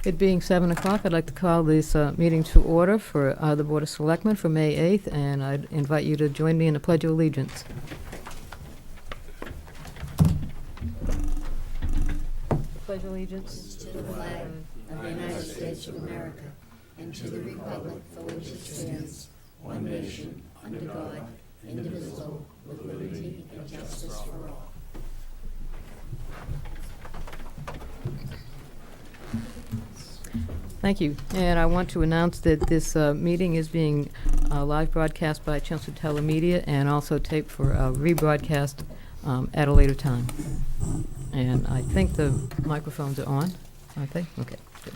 It being 7 o'clock, I'd like to call this meeting to order for the Board of Selectmen for May 8th, and I'd invite you to join me in the Pledge of Allegiance. Pledge allegiance to the flag of the United States of America and to the republic for which it stands, one nation, under God, indivisible, with liberty and justice for all. Thank you. And I want to announce that this meeting is being live broadcast by Chelmsford Telemedia and also taped for rebroadcast at a later time. And I think the microphones are on, aren't they? Okay, good.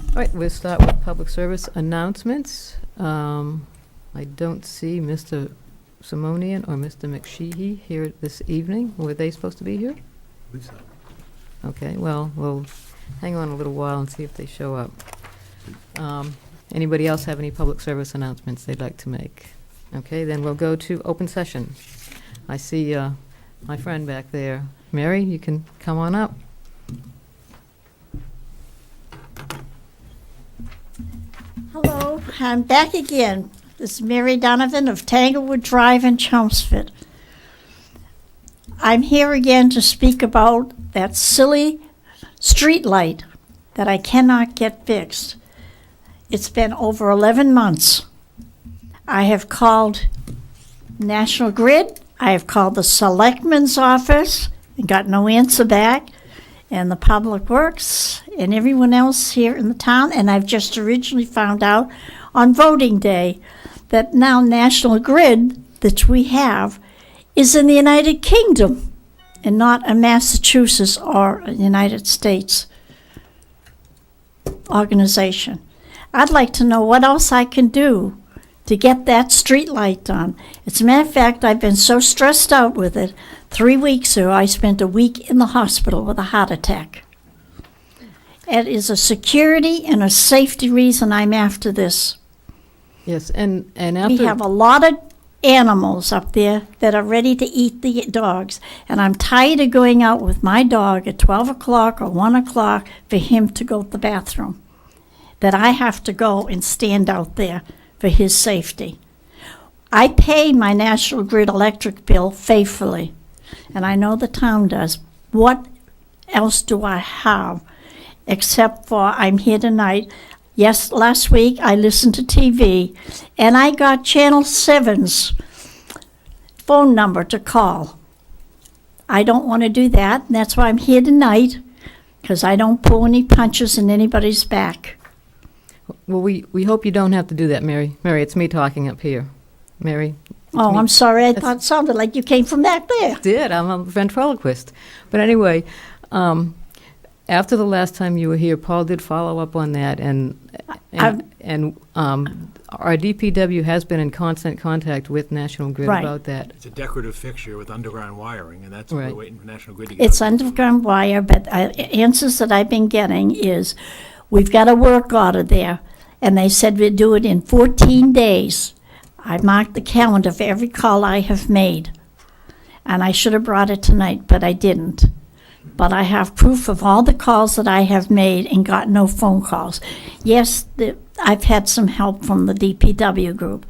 All right, we'll start with public service announcements. I don't see Mr. Simonian or Mr. McSheehy here this evening. Were they supposed to be here? I believe so. Okay, well, we'll hang on a little while and see if they show up. Anybody else have any public service announcements they'd like to make? Okay, then we'll go to open session. I see my friend back there. Mary, you can come on up. Hello, I'm back again. This is Mary Donovan of Tanglewood Drive in Chelmsford. I'm here again to speak about that silly street light that I cannot get fixed. It's been over 11 months. I have called National Grid. I have called the Selectmen's office and got no answer back, and the Public Works and everyone else here in the town. And I've just originally found out on voting day that now National Grid that we have is in the United Kingdom and not a Massachusetts or a United States organization. I'd like to know what else I can do to get that street light done. As a matter of fact, I've been so stressed out with it. 3 weeks ago, I spent a week in the hospital with a heart attack. It is a security and a safety reason I'm after this. Yes, and after... We have a lot of animals up there that are ready to eat the dogs, and I'm tired of going out with my dog at 12 o'clock or 1 o'clock for him to go to the bathroom, that I have to go and stand out there for his safety. I pay my National Grid electric bill faithfully, and I know the town does. What else do I have except for I'm here tonight? Yes, last week I listened to TV, and I got Channel 7's phone number to call. I don't want to do that, and that's why I'm here tonight, because I don't pull any punches in anybody's back. Well, we hope you don't have to do that, Mary. Mary, it's me talking up here. Mary. Oh, me. I'm sorry. I thought it sounded like you came from back there. I did. I'm a ventriloquist. But anyway, after the last time you were here, Paul did follow up on that, and our DPW has been in constant contact with National Grid Right. about that. It's a decorative fixture with underground wiring, and that's what Right. we're waiting for National Grid to get. It's underground wire, but answers that I've been getting is, we've got a work order there, and they said we'd do it in 14 days. I marked the calendar for every call I have made, and I should have brought it tonight, but I didn't. But I have proof of all the calls that I have made and got no phone calls. Yes, I've had some help from the DPW group,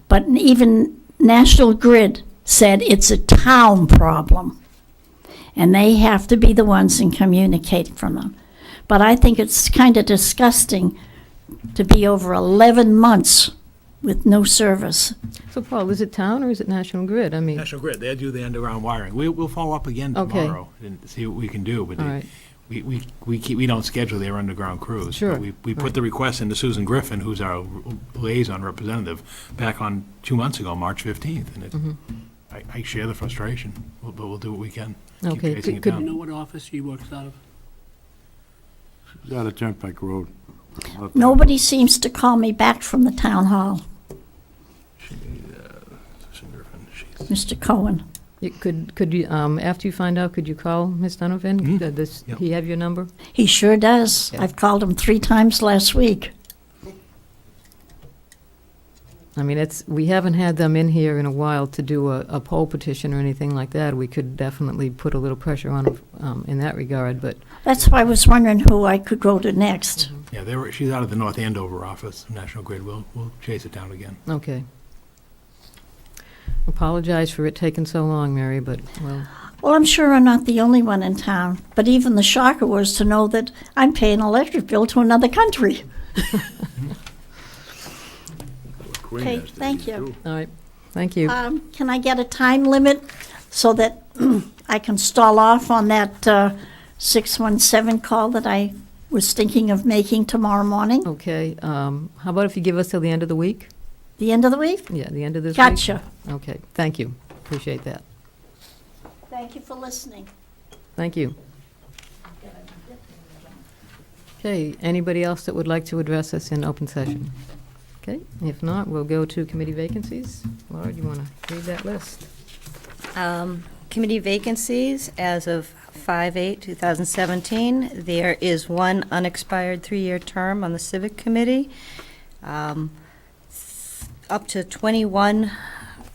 but even National Grid said it's a town problem, and they have to be the ones in communicating from them. But I think it's kind of disgusting to be over 11 months with no service. So, Paul, is it town or is it National Grid? I mean, National Grid, they do the underground wiring. We'll follow up again Okay. tomorrow and see what we can do, but all right. we don't schedule their underground crews. Sure. But we put Right. the request into Susan Griffin, who's our liaison representative, back on 2 months ago, March 15th, and Mm-hmm. I share the frustration, but we'll do what we can. Keep Okay, chasing it could- down. You know what office she works out of? She's out of Turnpike Road. Nobody seems to call me back from the town hall, Susan Griffin, she's- Mr. Cohen. Could you, after you find out, could you call Ms. Donovan? Mhm. Does Yep. he have your number? He sure does. Yeah. I've called him 3 times last week. I mean, we haven't had them in here in a while to do a poll petition or anything like that. We could definitely put a little pressure on them in that regard, but That's why I was wondering who I could go to next. Yeah, she's out of the North Andover office, National Grid. We'll chase it down again. okay. Apologize for it taking so long, Mary, but, well, Well, I'm sure I'm not the only one in town, but even the shocker was to know that I'm paying an electric bill to another country. Queen Okay, has to thank be, you. too. all right. Thank you. Can I get a time limit so that I can stall off on that 617 call that I was thinking of making tomorrow morning? Okay, how about if you give us till the end of the week? The end of the week? Yeah, the end of this week? Gotcha. Okay, thank you. Appreciate that. Thank you for listening. Thank you. Okay, anybody else that would like to address us in open session? Okay, if not, we'll go to committee vacancies. Laura, do you want to read that list? Committee vacancies as of 5/8/2017. There is one unexpired 3-year term on the Civic Committee, up to 21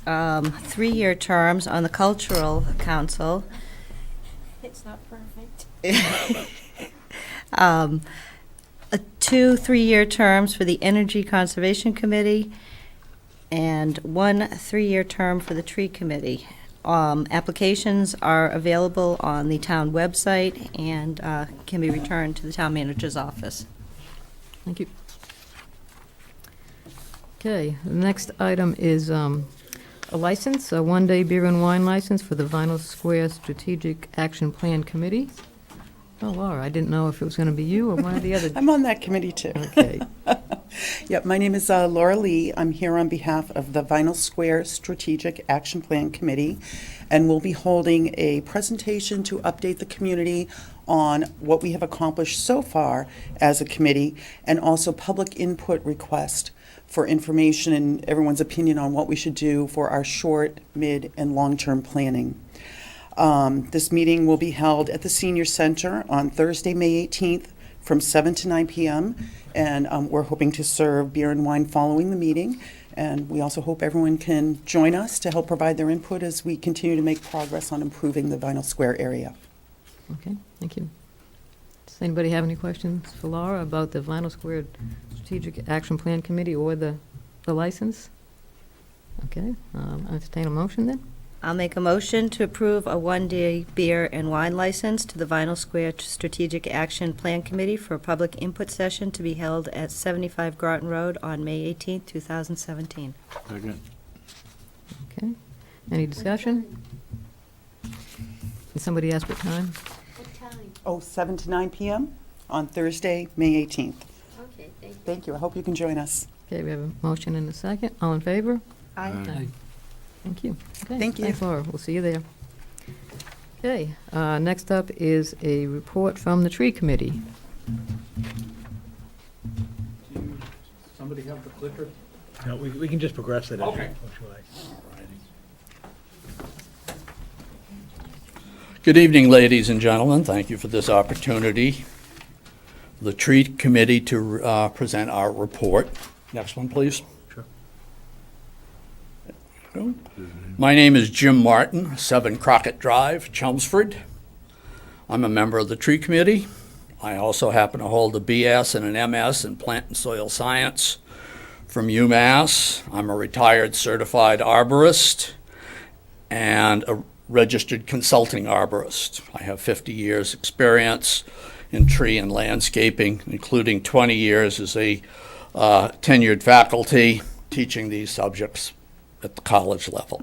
3-year terms on the Cultural Council. It's not perfect. 2 3-year terms for the Energy Conservation Committee, and 1 3-year term for the Tree Committee. Applications are available on the town website and can be returned to the town manager's office. Thank you. Okay, the next item is a license, a one-day beer and wine license for the Vinyl Square Strategic Action Plan Committee. Oh, Laura, I didn't know if it was going to be you or one of the other. I'm on that committee too. Okay, Yep, my name is Laura Lee. I'm here on behalf of the Vinyl Square Strategic Action Plan Committee, and we'll be holding a presentation to update the community on what we have accomplished so far as a committee, and also public input request for information and everyone's opinion on what we should do for our short, mid, and long-term planning. This meeting will be held at the Senior Center on Thursday, May 18th from 7 to 9 p.m. And we're hoping to serve beer and wine following the meeting. And we also hope everyone can join us to help provide their input as we continue to make progress on improving the Vinyl Square area. okay, thank you. Does anybody have any questions for Laura about the Vinyl Square Strategic Action Plan Committee or the license? Okay, entertain a motion then? I'll make a motion to approve a 1-day beer and wine license to the Vinyl Square Strategic Action Plan Committee for a public input session to be held at 75 Groton Road on May 18th, 2017. Second. Okay, any discussion? Did somebody ask what time? Oh, 7 to 9 p.m. on Thursday, May 18th. Okay, thank you. Thank you. I hope you can join us. Okay, we have a motion and a second. All in favor? Aye. Thank you. Okay, Thank you. Thanks, Laura. We'll see you there. Okay, next up is a report from the Tree Committee. Somebody have the clicker? No, we can just progress it. Okay. Shall I? Good evening, ladies and gentlemen. Thank you for this opportunity. The Tree Committee to present our report. Next one, please. Sure. My name is Jim Martin, 7 Crockett Drive, Chelmsford. I'm a member of the Tree Committee. I also happen to hold a BS and an MS in Plant and Soil Science from UMass. I'm a retired certified arborist and a registered consulting arborist. I have 50 years experience in tree and landscaping, including 20 years as a tenured faculty teaching these subjects at the college level.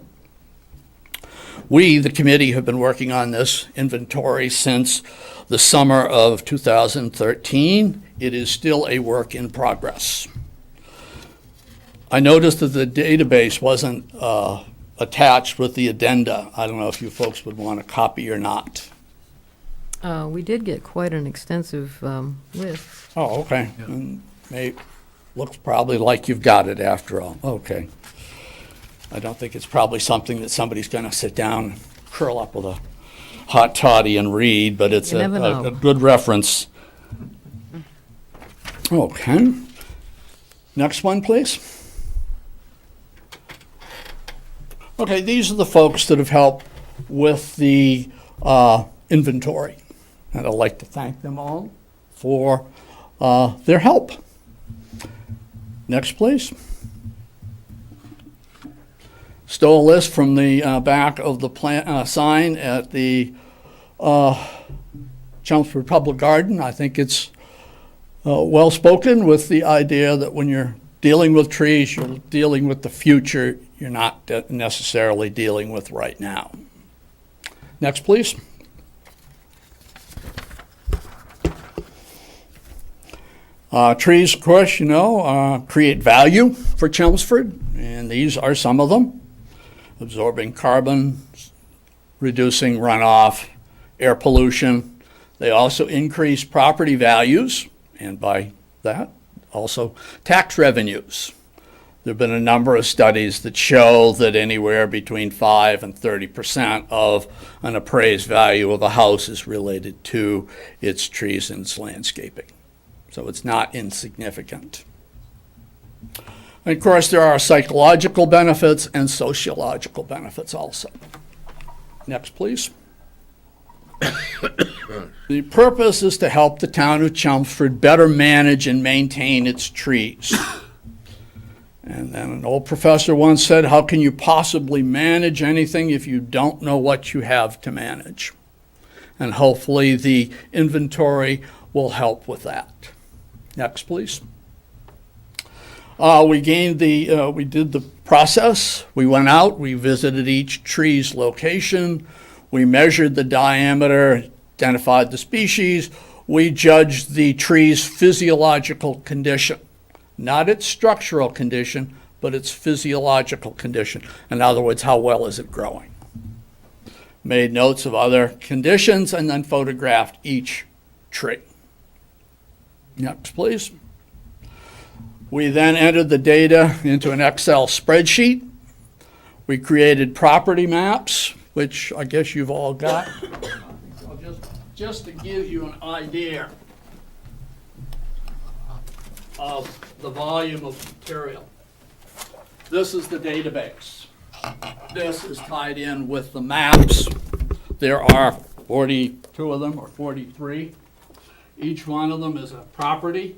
We, the committee, have been working on this inventory since the summer of 2013. It is still a work in progress. I noticed that the database wasn't attached with the addenda. I don't know if you folks would want a copy or not. We did get quite an extensive list. Oh, okay. Looks probably like you've got it after all. Okay. I don't think it's probably something that somebody's going to sit down, curl up with a hot toddy and read, but it's You never know. a good reference. Okay. Next one, please. Okay, these are the folks that have helped with the inventory. And I'd like to thank them all for their help. Next, please. Stole a list from the back of the sign at the Chelmsford Public Garden. I think it's well spoken with the idea that when you're dealing with trees, you're dealing with the future. You're not necessarily dealing with right now. Next, please. Trees, of course, you know, create value for Chelmsford, and these are some of them. Absorbing carbon, reducing runoff, air pollution. They also increase property values, and by that, also tax revenues. There have been a number of studies that show that anywhere between 5 and 30% of an appraised value of a house is related to its trees and its landscaping. So it's not insignificant. And of course, there are psychological benefits and sociological benefits also. Next, please. The purpose is to help the town of Chelmsford better manage and maintain its trees. And then an old professor once said, how can you possibly manage anything if you don't know what you have to manage? And hopefully the inventory will help with that. Next, please. We did the process. We went out, we visited each tree's location, we measured the diameter, identified the species, we judged the tree's physiological condition. Not its structural condition, but its physiological condition. In other words, how well is it growing? Made notes of other conditions and then photographed each tree. Next, please. We then entered the data into an Excel spreadsheet. We created property maps, which I guess you've all got. Just to give you an idea of the volume of material. This is the database. This is tied in with the maps. There are 42 of them, or 43. Each one of them is a property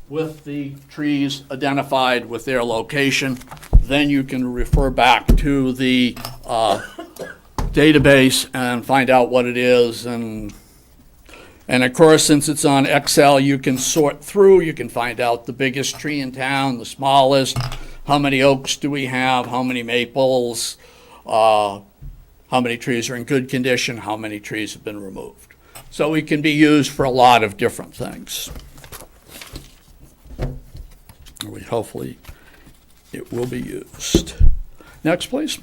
with the trees identified with their location. Then you can refer back to the database and find out what it is. And of course, since it's on Excel, you can sort through. You can find out the biggest tree in town, the smallest, how many oaks do we have, how many maples, how many trees are in good condition, how many trees have been removed. So it can be used for a lot of different things. Hopefully it will be used. Next, please.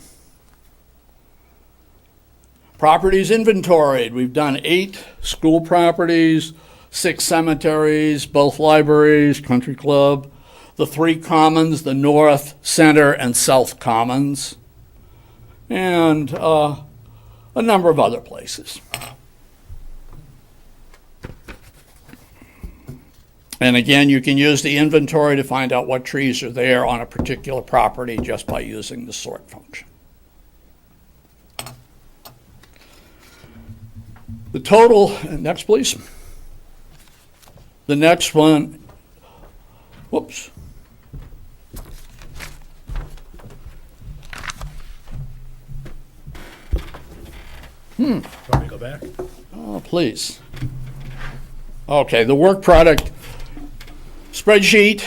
Properties inventoried. We've done 8 school properties, 6 cemeteries, both libraries, country club, the 3 commons, the north, center, and south commons, and a number of other places. And again, you can use the inventory to find out what trees are there on a particular property just by using the sort function. The total, next please. The next one, whoops. Want me to go back? Oh, please. Okay, the work product spreadsheet,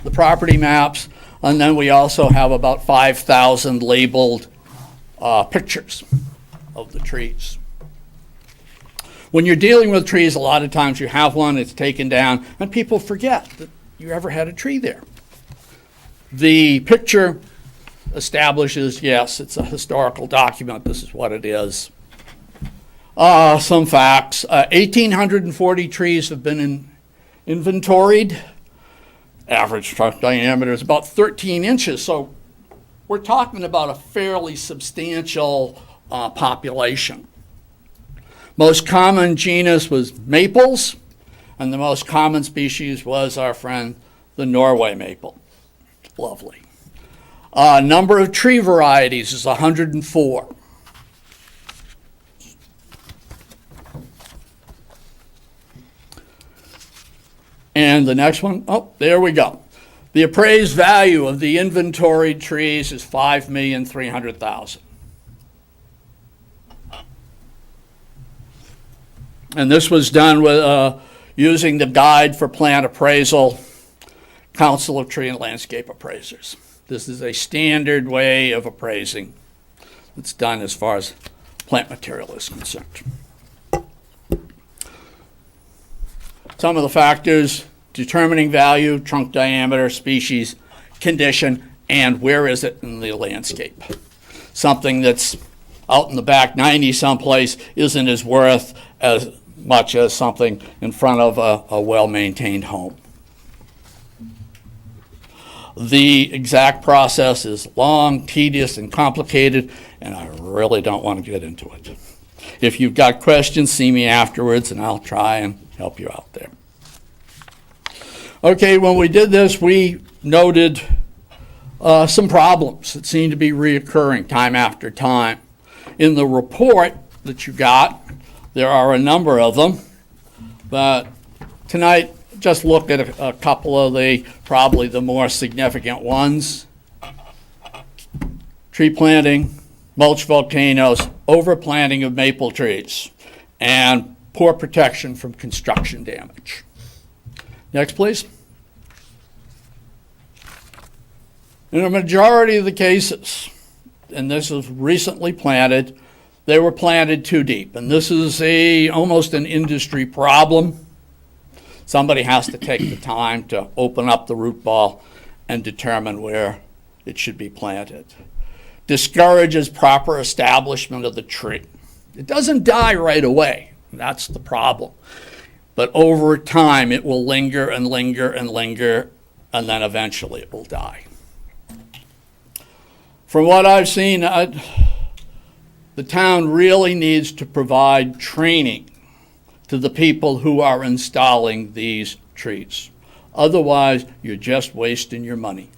the property maps, and then we also have about 5,000 labeled pictures of the trees. When you're dealing with trees, a lot of times you have one, it's taken down, and people forget that you ever had a tree there. The picture establishes, yes, it's a historical document, this is what it is. Some facts, 1,840 trees have been inventoried. Average trunk diameter is about 13 inches, so we're talking about a fairly substantial population. Most common genus was maples, and the most common species was our friend, the Norway maple. Lovely. Number of tree varieties is 104. And the next one, oh, there we go. The appraised value of the inventoried trees is $5,300,000. And this was done with using the Guide for Plant Appraisal, Council of Tree and Landscape Appraisers. This is a standard way of appraising. It's done as far as plant material is concerned. Some of the factors: determining value, trunk diameter, species, condition, and where is it in the landscape. Something that's out in the back 90 someplace isn't as worth as much as something in front of a well-maintained home. The exact process is long, tedious, and complicated, and I really don't want to get into it. If you've got questions, see me afterwards, and I'll try and help you out there. Okay, when we did this, we noted some problems that seem to be reoccurring time after time. In the report that you got, there are a number of them, but tonight, just look at a couple of probably the more significant ones. Tree planting, mulch volcanoes, overplanting of maple trees, and poor protection from construction damage. Next, please. In a majority of the cases, and this is recently planted, they were planted too deep. And this is almost an industry problem. Somebody has to take the time to open up the root ball and determine where it should be planted. Discourages proper establishment of the tree. It doesn't die right away. That's the problem. But over time, it will linger and linger and linger, and then eventually it will die. From what I've seen, the town really needs to provide training to the people who are installing these trees. Otherwise, you're just wasting your money.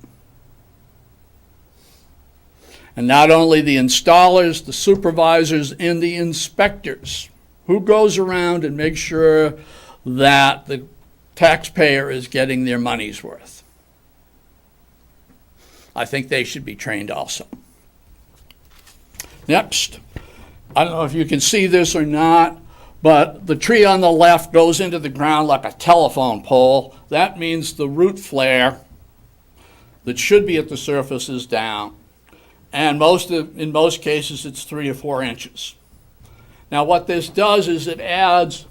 And not only the installers, the supervisors, and the inspectors. Who goes around and makes sure that the taxpayer is getting their money's worth? I think they should be trained also. Next, I don't know if you can see this or not, but the tree on the left goes into the ground like a telephone pole. That means the root flare that should be at the surface is down. And in most cases, it's 3 or 4 inches. Now, what this does is it adds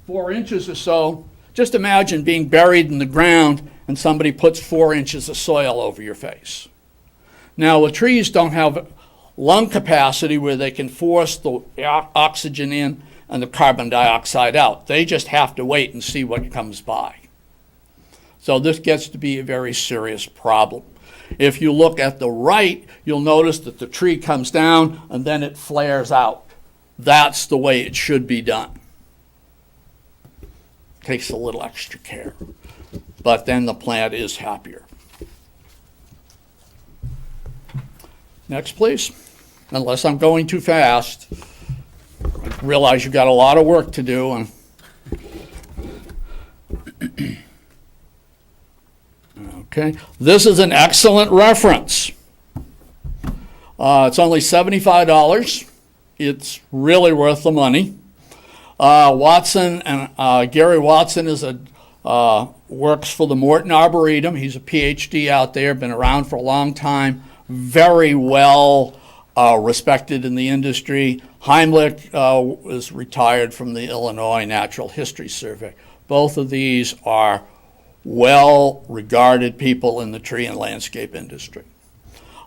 4 inches or so. Just imagine being buried in the ground and somebody puts 4 inches of soil over your face. Now, the trees don't have lung capacity where they can force the oxygen in and the carbon dioxide out. They just have to wait and see what comes by. So this gets to be a very serious problem. If you look at the right, you'll notice that the tree comes down and then it flares out. That's the way it should be done. Takes a little extra care, but then the plant is happier. Next, please. Unless I'm going too fast. I realize you've got a lot of work to do. And okay, this is an excellent reference. It's only $75. It's really worth the money. Watson and Gary Watson works for the Morton Arboretum. He's a PhD out there, been around for a long time, very well respected in the industry. Heimlich is retired from the Illinois Natural History Survey. Both of these are well-regarded people in the tree and landscape industry.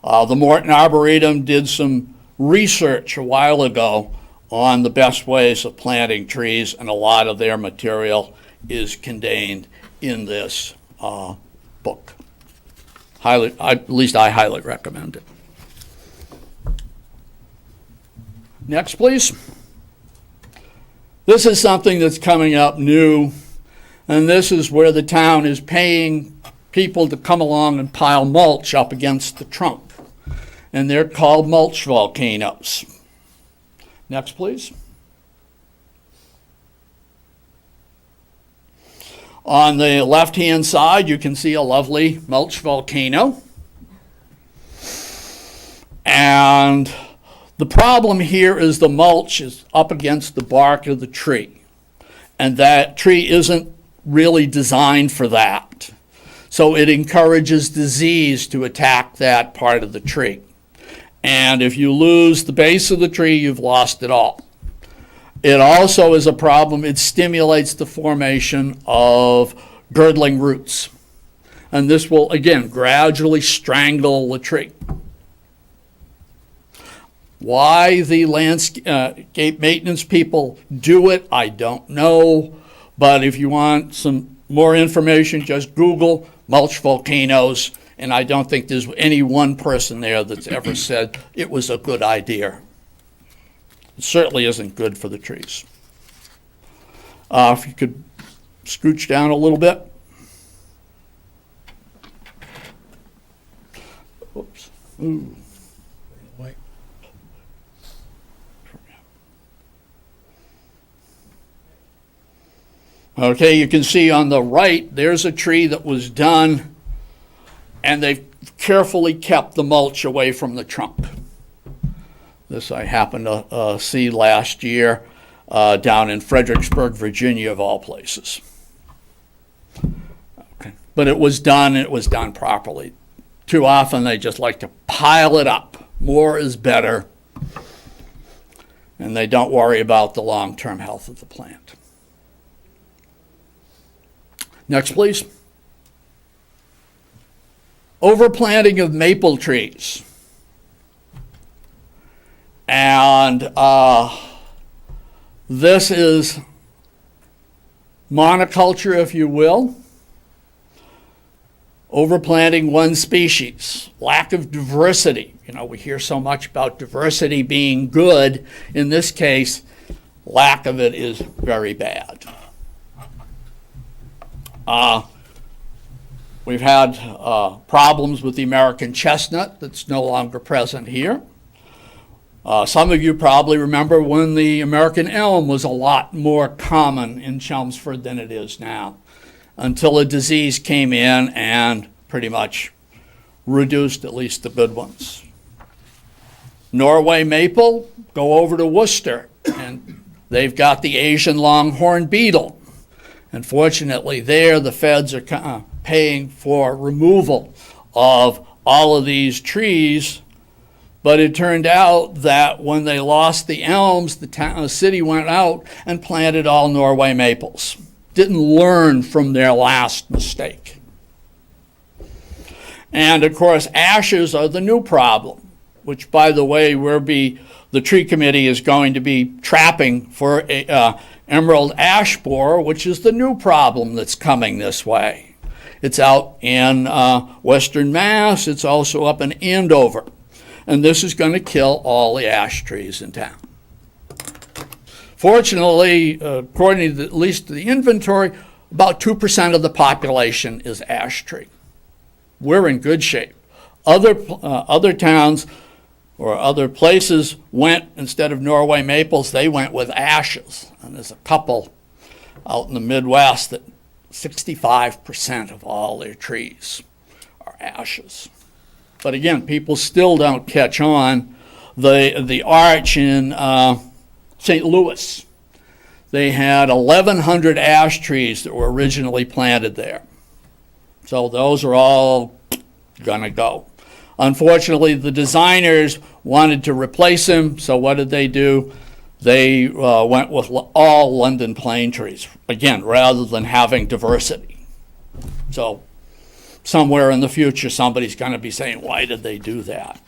The Morton Arboretum did some research a while ago on the best ways of planting trees, and a lot of their material is contained in this book. At least I highly recommend it. Next, please. This is something that's coming up new, and this is where the town is paying people to come along and pile mulch up against the trunk. And they're called mulch volcanoes. Next, please. On the left-hand side, you can see a lovely mulch volcano. And the problem here is the mulch is up against the bark of the tree. And that tree isn't really designed for that. So it encourages disease to attack that part of the tree. And if you lose the base of the tree, you've lost it all. It also is a problem, it stimulates the formation of girdling roots. And this will, again, gradually strangle the tree. Why the landscape maintenance people do it, I don't know. But if you want some more information, just Google mulch volcanoes. And I don't think there's any one person there that's ever said it was a good idea. It certainly isn't good for the trees. If you could scooch down a little bit. Oops. Ooh. Okay, you can see on the right, there's a tree that was done, and they've carefully kept the mulch away from the trunk. This I happened to see last year down in Fredericksburg, Virginia, of all places. Okay. But it was done properly. Too often they just like to pile it up. More is better. And they don't worry about the long-term health of the plant. Next, please. Overplanting of maple trees. And this is monoculture, if you will. Overplanting one species. Lack of diversity. You know, we hear so much about diversity being good. In this case, lack of it is very bad. We've had problems with the American chestnut that's no longer present here. Some of you probably remember when the American elm was a lot more common in Chelmsford than it is now, until a disease came in and pretty much reduced at least the good ones. Norway maple, go over to Worcester, and they've got the Asian longhorn beetle. Unfortunately, there the feds are paying for removal of all of these trees. But it turned out that when they lost the elms, the city went out and planted all Norway maples. Didn't learn from their last mistake. And of course, ashes are the new problem, which, by the way, the tree committee is going to be trapping for emerald ash borer, which is the new problem that's coming this way. It's out in western Mass. It's also up in Andover. And this is going to kill all the ash trees in town. Fortunately, according to at least the inventory, about 2% of the population is ash tree. We're in good shape. Other towns or other places went, instead of Norway maples, they went with ashes. And there's a couple out in the Midwest that 65% of all their trees are ashes. But again, people still don't catch on. The arch in St. Louis, they had 1,100 ash trees that were originally planted there. So those are all going to go. Unfortunately, the designers wanted to replace them, so what did they do? They went with all London plane trees, again, rather than having diversity. So somewhere in the future, somebody's going to be saying, why did they do that?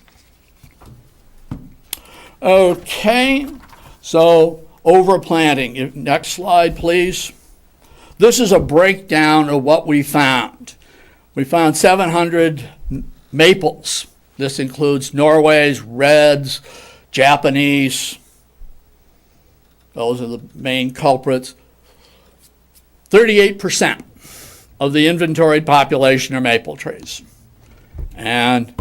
Okay, so overplanting. Next slide, please. This is a breakdown of what we found. We found 700 maples. This includes Norways, reds, Japanese. Those are the main culprits. 38% of the inventoried population are maple trees. And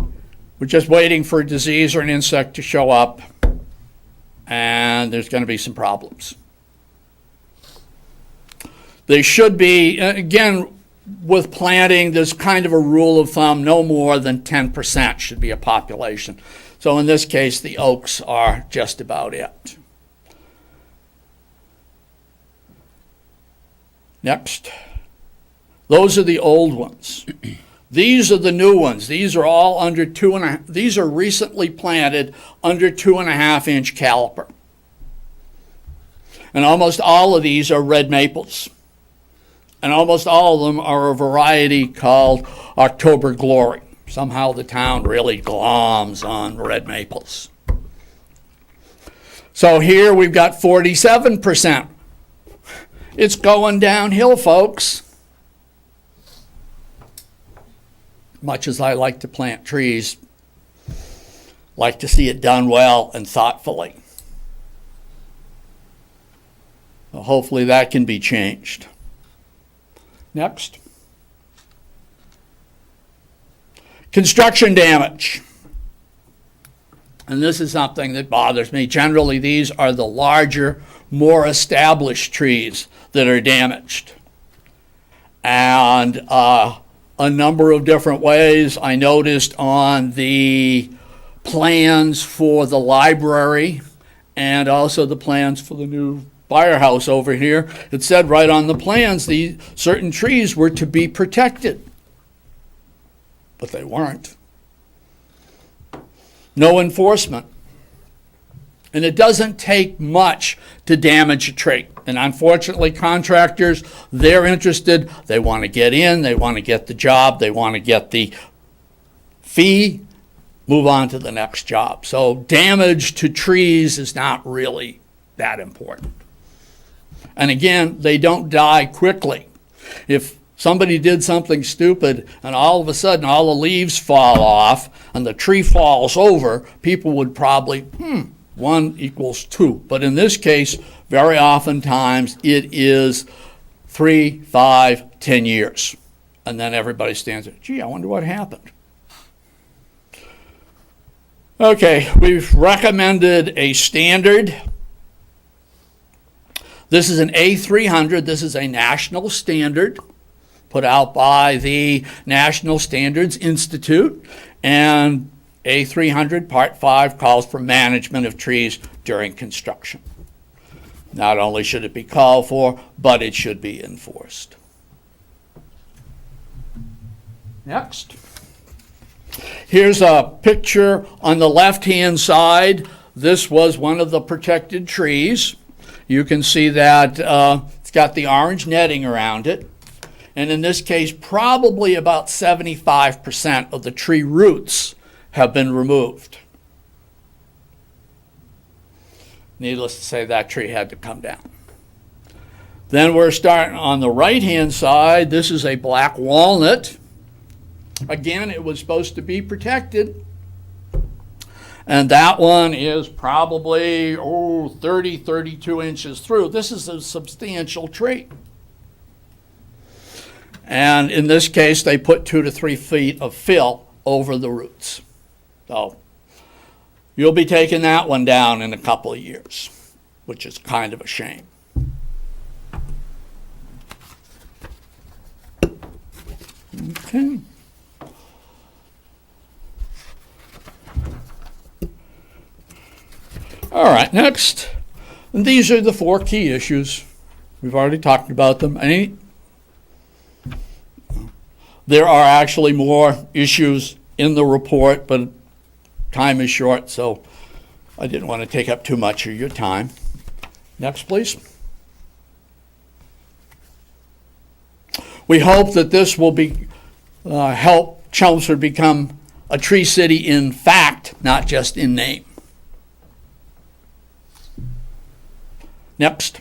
we're just waiting for a disease or an insect to show up, and there's going to be some problems. They should be, again, with planting, there's kind of a rule of thumb, no more than 10% should be a population. So in this case, the oaks are just about it. Next. Those are the old ones. These are the new ones. These are all under 2.5. These are recently planted under 2.5-inch caliper. And almost all of these are red maples. And almost all of them are a variety called October Glory. Somehow the town really gloms on red maples. So here we've got 47%. It's going downhill, folks. Much as I like to plant trees, like to see it done well and thoughtfully. So hopefully that can be changed. Next. Construction damage. And this is something that bothers me. Generally, these are the larger, more established trees that are damaged. And a number of different ways. I noticed on the plans for the library and also the plans for the new firehouse over here, it said right on the plans these certain trees were to be protected. But they weren't. No enforcement. And it doesn't take much to damage a tree. And unfortunately, contractors, they're interested. They want to get in. They want to get the job. They want to get the fee, move on to the next job. So damage to trees is not really that important. And again, they don't die quickly. If somebody did something stupid and all of a sudden all the leaves fall off and the tree falls over, people would probably, 1 equals 2. But in this case, very oftentimes it is 3, 5, 10 years. And then everybody stands there, gee, I wonder what happened. Okay, we've recommended a standard. This is an A300. This is a national standard put out by the National Standards Institute. And A300 Part 5 calls for management of trees during construction. Not only should it be called for, but it should be enforced. Next. Here's a picture on the left-hand side. This was one of the protected trees. You can see that it's got the orange netting around it. And in this case, probably about 75% of the tree roots have been removed. Needless to say, that tree had to come down. Then we're starting on the right-hand side. This is a black walnut. Again, it was supposed to be protected. And that one is probably 30, 32 inches through. This is a substantial tree. And in this case, they put 2 to 3 feet of fill over the roots. So you'll be taking that one down in a couple of years, which is kind of a shame. Okay. All right, next. And these are the 4 key issues. We've already talked about them. There are actually more issues in the report, but time is short, so I didn't want to take up too much of your time. Next, please. We hope that this will be help Chelmsford become a tree city in fact, not just in name. Next.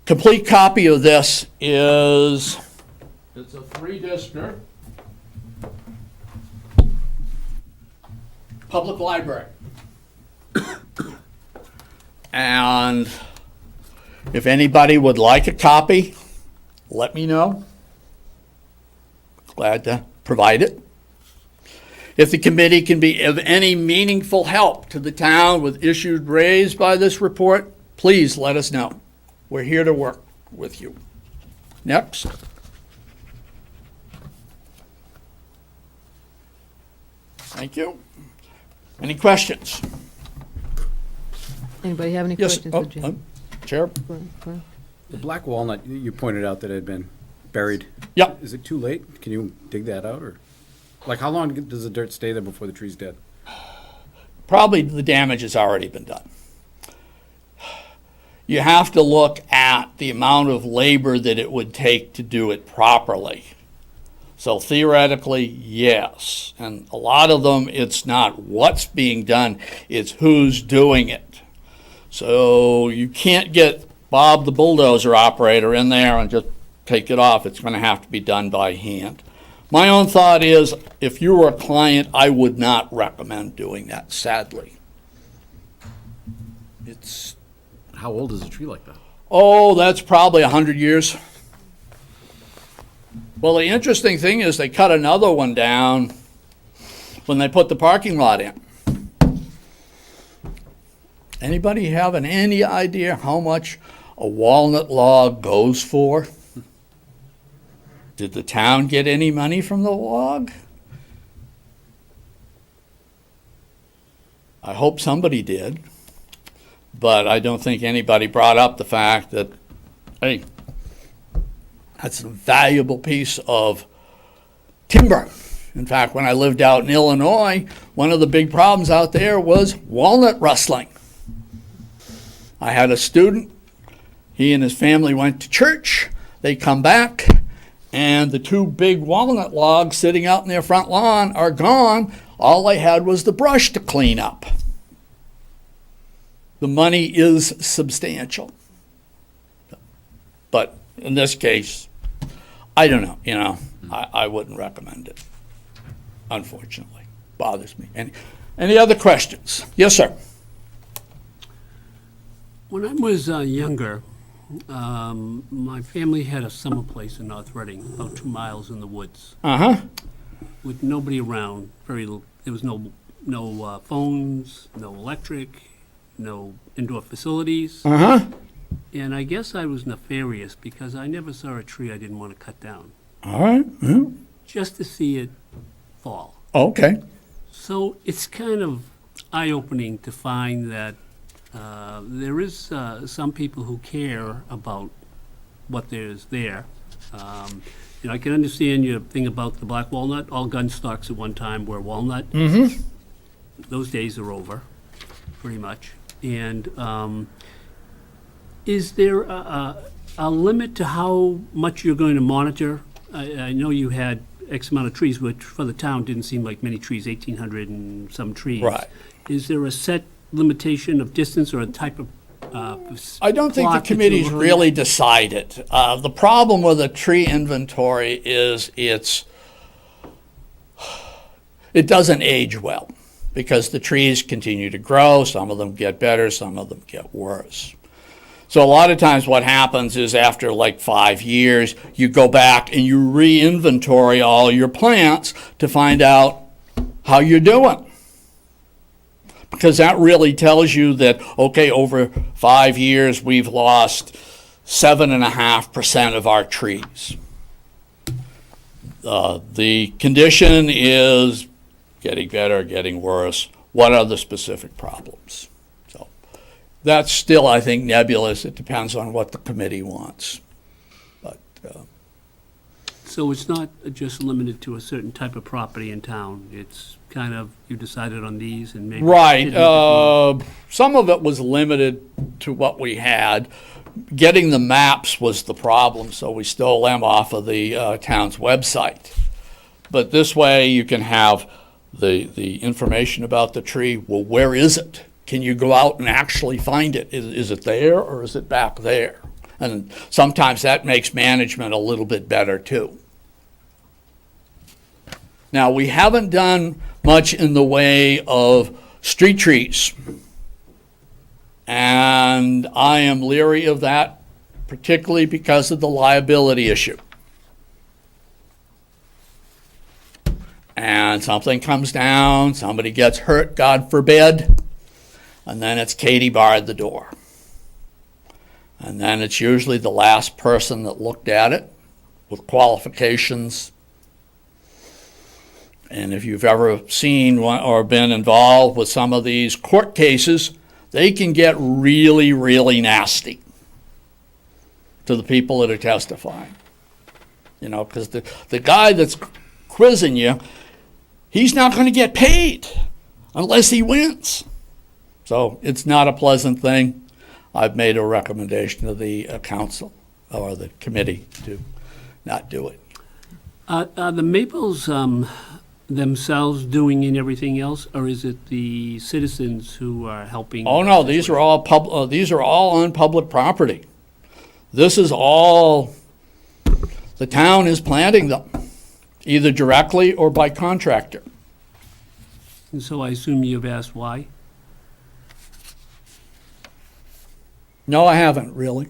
Complete copy of this is, it's a 3-district public library. And If anybody would like a copy, let me know. Glad to provide it. If the committee can be of any meaningful help to the town with issues raised by this report, please let us know. We're here to work with you. Next. Thank you. Any questions? Anybody have any Yes. questions Oh, for Jim? Chair? Go ahead. The black walnut, you pointed out that it had been buried. Yep. Is it too late? Can you dig that out, or? Like, how long does the dirt stay there before the tree's dead? Probably the damage has already been done. You have to look at the amount of labor that it would take to do it properly. So theoretically, yes. And a lot of them, it's not what's being done, it's who's doing it. So you can't get Bob the bulldozer operator in there and just take it off. It's going to have to be done by hand. My own thought is, if you were a client, I would not recommend doing that, sadly. It's, How old is a tree like that? oh, that's probably 100 years. Well, the interesting thing is they cut another one down when they put the parking lot in. Anybody having any idea how much a walnut log goes for? Did the town get any money from the log? I hope somebody did, but I don't think anybody brought up the fact that, hey, that's a valuable piece of timber. In fact, when I lived out in Illinois, one of the big problems out there was walnut rustling. I had a student, he and his family went to church, they come back, and the two big walnut logs sitting out in their front lawn are gone. All they had was the brush to clean up. The money is substantial. But in this case, I don't know, I wouldn't recommend it, unfortunately. Bothers me. Any other questions? Yes, sir. When I was younger, my family had a summer place in North Reading, about 2 miles in the woods, Uh-huh. with nobody around. Very little. There was no phones, no electric, no indoor facilities. Uh-huh. And I guess I was nefarious because I never saw a tree I didn't want to cut down, All right. Yeah. just to see it fall. Okay. So it's kind of eye-opening to find that there is some people who care about what there's there. I can understand your thing about the black walnut. All gun stocks at one time were walnut. Mm-hmm. Those days are over, pretty much. And is there a limit to how much you're going to monitor? I know you had X amount of trees, which for the town didn't seem like many trees, 1,800 and some trees. Right. Is there a set limitation of distance or a type of I don't think the plot that you're committee's looking really decided. The problem with a tree inventory is it doesn't age well because the trees continue to grow. Some of them get better, some of them get worse. So a lot of times what happens is after like 5 years, you go back and you re-inventory all your plants to find out how you're doing. Because that really tells you that, okay, over 5 years, we've lost 7.5% of our trees. The condition is getting better, getting worse. What are the specific problems? So that's still, I think, nebulous. It depends on what the committee wants. But So it's not just limited to a certain type of property in town? It's kind of, you decided on these and maybe... right. Some of it was limited to what we had. Getting the maps was the problem, so we stole them off of the town's website. But this way you can have the information about the tree. Well, where is it? Can you go out and actually find it? Is it there or is it back there? And sometimes that makes management a little bit better too. Now, we haven't done much in the way of street trees. And I am leery of that particularly because of the liability issue. And something comes down, somebody gets hurt, God forbid, and then it's Katie barred the door. And then it's usually the last person that looked at it with qualifications. And if you've ever seen one or been involved with some of these court cases, they can get really, really nasty to the people that are testifying. You know, because the guy that's quizzing you, he's not going to get paid unless he wins. So it's not a pleasant thing. I've made a recommendation to the council or the committee to not do it. Are the Maples themselves doing and everything else, or is it the citizens who are helping? Oh no, these are all these are all on public property. This is all, the town is planting them, either directly or by contractor. And so I assume you've asked why? No, I haven't really.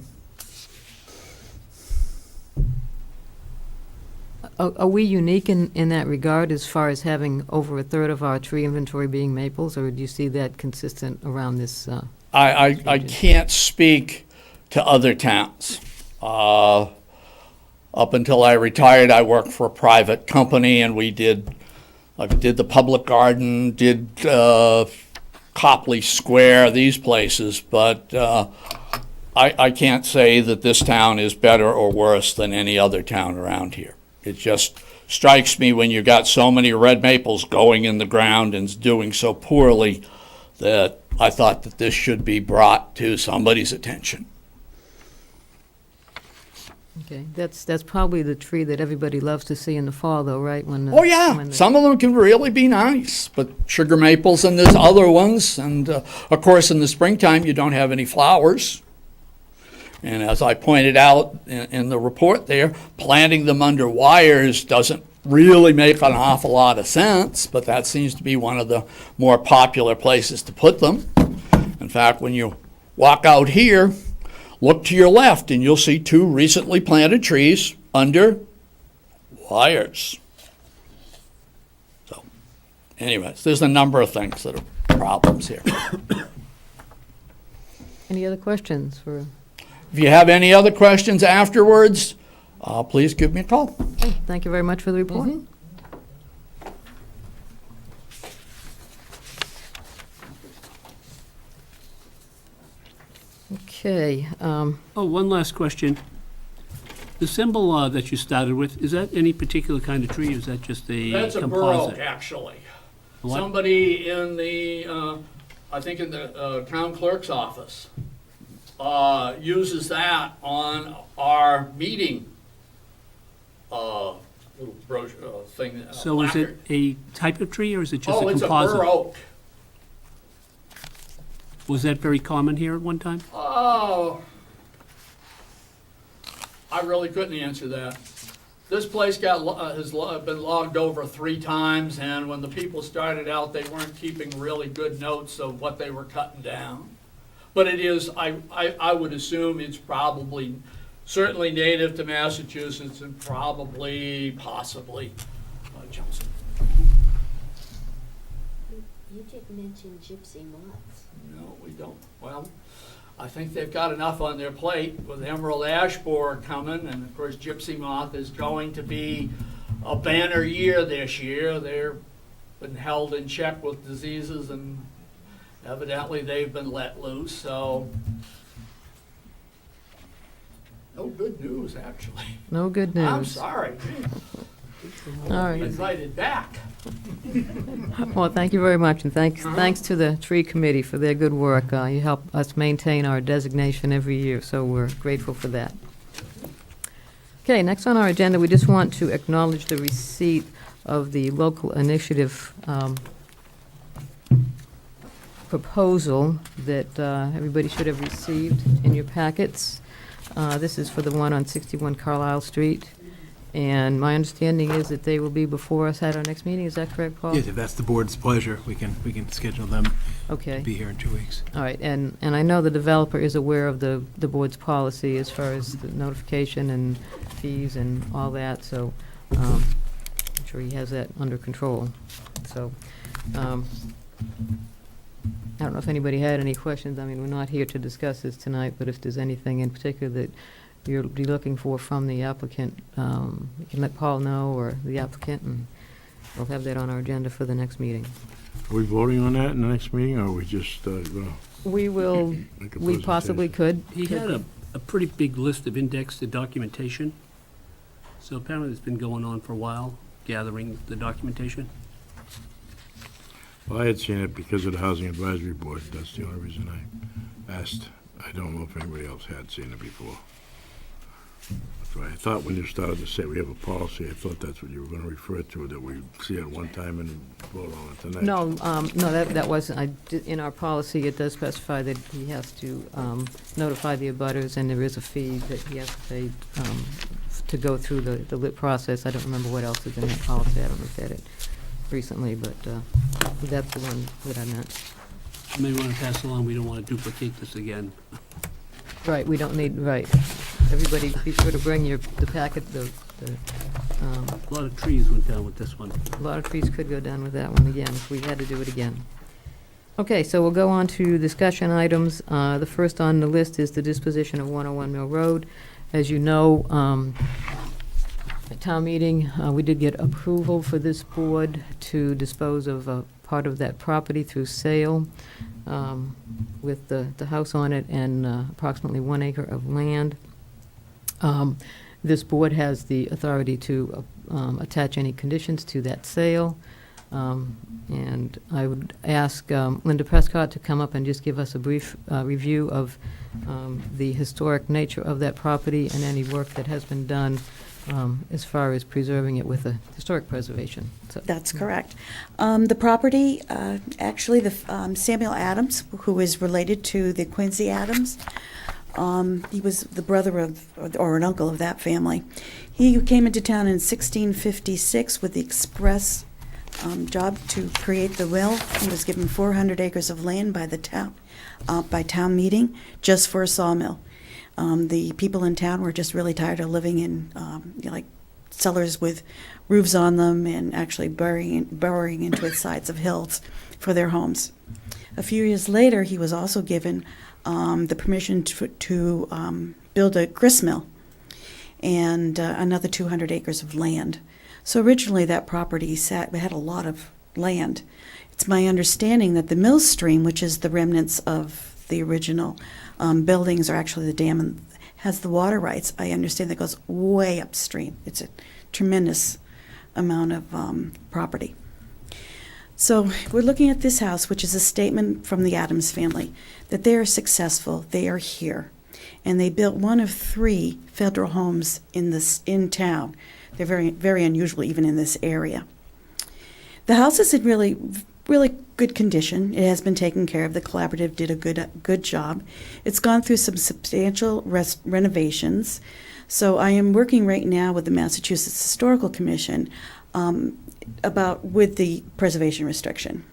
Are we unique in that regard as far as having over a third of our tree inventory being maples, or do you see that consistent around this? I can't speak to other towns. Up until I retired, I worked for a private company, and I did the public garden, did Copley Square, these places, but I can't say that this town is better or worse than any other town around here. It just strikes me when you got so many red maples going in the ground and doing so poorly that I thought that this should be brought to somebody's attention. Okay, that's probably the tree that everybody loves to see in the fall, though, right? When Oh yeah, some of them can really be nice, but sugar maples and there's other ones, and of course in the springtime you don't have any flowers. And as I pointed out in the report there, planting them under wires doesn't really make an awful lot of sense, but that seems to be one of the more popular places to put them. In fact, when you walk out here, look to your left and you'll see 2 recently planted trees under wires. So, anyways, there's a number of things that are problems here. Any other questions for? If you have any other questions afterwards, please give me a call. Okay, thank you very much for the report. Okay, Oh, one last question. The symbol that you started with, is that any particular kind of tree, or is that just a That's a bur composite? oak, actually. What? Somebody in the, I think in the town clerk's office, uses that on our meeting little brochure thing. So is it placard. a type of tree, or is it just Oh, a it's a composite? bur oak. Was that very common here at one time? Oh, I really couldn't answer that. This place has been logged over 3 times, and when the people started out, they weren't keeping really good notes of what they were cutting down. But it is, I would assume it's probably, certainly native to Massachusetts and probably, possibly, Chelmsford. You didn't mention gypsy moths. No, we don't. Well, I think they've got enough on their plate with emerald ash borer coming, and of course gypsy moth is going to be a banner year this year. They've been held in check with diseases, and evidently they've been let loose, so no good news, actually. no good news. I'm sorry. All right. Invited back. Well, thank you very much, and thanks to the tree committee for their good work. You help us maintain our designation every year, so we're grateful for that. Okay, next on our agenda, we just want to acknowledge the receipt of the local initiative proposal that everybody should have received in your packets. This is for the one on 61 Carlisle Street. And my understanding is that they will be before us at our next meeting. Is that correct, Paul? Yes, if that's the board's pleasure, we can schedule them to Okay. be here in 2 weeks. All right, and I know the developer is aware of the board's policy as far as the notification and fees and all that, so I'm sure he has that under control. So, I don't know if anybody had any questions. I mean, we're not here to discuss this tonight, but if there's anything in particular that you'll be looking for from the applicant, you can let Paul know or the applicant, and we'll have that on our agenda for the next meeting. Are we voting on that in the next meeting, or are we just gonna We will, make a we possibly presentation? could. He had a pretty big list of indexed documentation. So apparently it's been going on for a while, gathering the documentation. Well, I had seen it because of the Housing Advisory Board. That's the only reason I asked. I don't know if anybody else had seen it before. So I thought when you started to say we have a policy, I thought that's what you were gonna refer to, that we see it one time and vote on it tonight. No, no, that wasn't, in our policy, it does specify that he has to notify the abutters, and there is a fee that he has to pay to go through the lit process. I don't remember what else is in that policy. I haven't looked at it recently, but that's the one that I meant. You may want to pass along, we don't want to duplicate this again. Right, we don't need, right. Everybody be sure to bring the packet, A lot of trees went down with this one. a lot of trees could go down with that one again, if we had to do it again. Okay, so we'll go on to discussion items. The first on the list is the disposition of 101 Mill Road. As you know, at town meeting, we did get approval for this board to dispose of part of that property through sale, with the house on it and approximately 1 acre of land. This board has the authority to attach any conditions to that sale. And I would ask Linda Prescott to come up and just give us a brief review of the historic nature of that property and any work that has been done as far as preserving it with a historic preservation. So, That's correct. The property, actually, Samuel Adams, who is related to the Quincy Adams, he was the brother of, or an uncle of that family. He came into town in 1656 with the express job to create the will. He was given 400 acres of land by the town, by town meeting, just for a sawmill. The people in town were just really tired of living in like cellars with roofs on them and actually burrowing into the sides of hills for their homes. A few years later, he was also given the permission to build a gristmill and another 200 acres of land. So originally that property had a lot of land. It's my understanding that the mill stream, which is the remnants of the original buildings, or actually the dam, and has the water rights. I understand that goes way upstream. It's a tremendous amount of property. So we're looking at this house, which is a statement from the Adams family that they are successful, they are here, and they built one of 3 federal homes in town. They're very, very unusual even in this area. The house is in really good condition. It has been taken care of. The collaborative did a good job. It's gone through some substantial renovations. So I am working right now with the Massachusetts Historical Commission with the preservation restriction.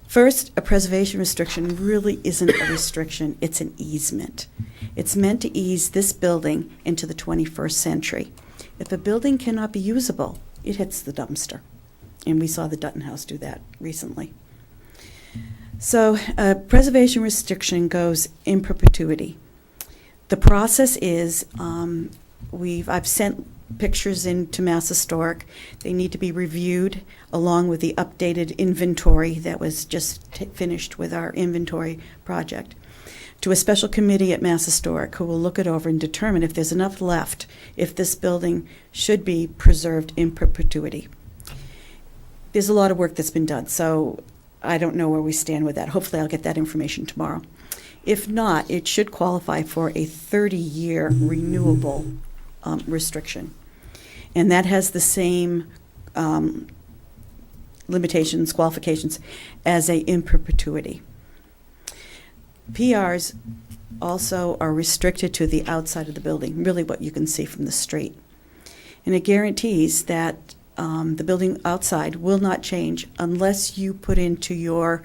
First, a preservation restriction really isn't a restriction, it's an easement. It's meant to ease this building into the 21st century. If a building cannot be usable, it hits the dumpster. And we saw the Dutton House do that recently. So a preservation restriction goes in perpetuity. The process is, I've sent pictures into Mass Historic. They need to be reviewed along with the updated inventory that was just finished with our inventory project, to a special committee at Mass Historic who will look it over and determine if there's enough left, if this building should be preserved in perpetuity. There's a lot of work that's been done, so I don't know where we stand with that. Hopefully I'll get that information tomorrow. If not, it should qualify for a 30-year renewable restriction. And that has the same limitations, qualifications as a in perpetuity. PRs also are restricted to the outside of the building, really what you can see from the street. And it guarantees that the building outside will not change unless you put into your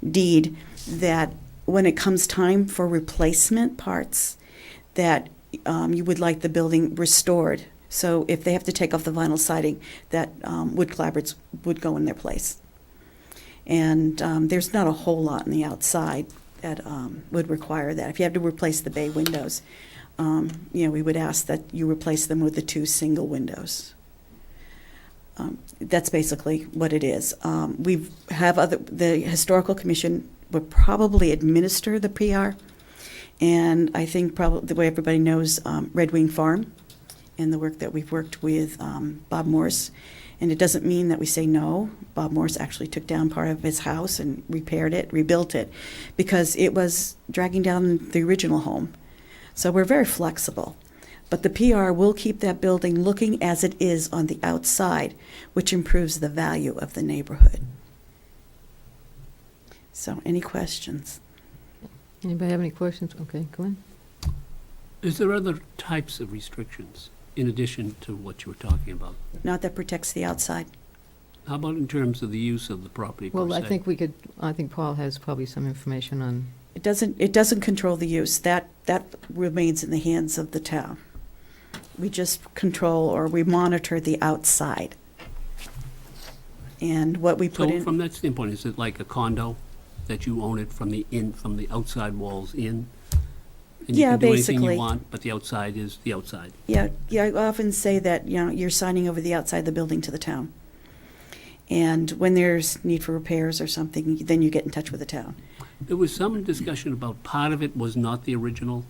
deed that when it comes time for replacement parts, that you would like the building restored. So if they have to take off the vinyl siding, that wood clapboards would go in their place. And there's not a whole lot on the outside that would require that. If you have to replace the bay windows, we would ask that you replace them with the 2 single windows. That's basically what it is. The Historical Commission would probably administer the PR, and I think probably the way everybody knows Red Wing Farm and the work that we've worked with Bob Morse. And it doesn't mean that we say no. Bob Morse actually took down part of his house and repaired it, rebuilt it, because it was dragging down the original home. So we're very flexible. But the PR will keep that building looking as it is on the outside, which improves the value of the neighborhood. So, any questions? Anybody have any questions? Okay, go in. Is there other types of restrictions in addition to what you were talking about? Not that protects the outside. How about in terms of the use of the property per Well, I se? think Paul has probably some information on, It doesn't control the use. That remains in the hands of the town. We just control or we monitor the outside. And what we put So in. from that standpoint, is it like a condo that you own it from the outside walls in? And you Yeah, can do anything basically. you want, but the outside is the outside? Yeah, I often say that, you're signing over the outside of the building to the town. And when there's need for repairs or something, then you get in touch with the town. There was some discussion about part of it was not the original.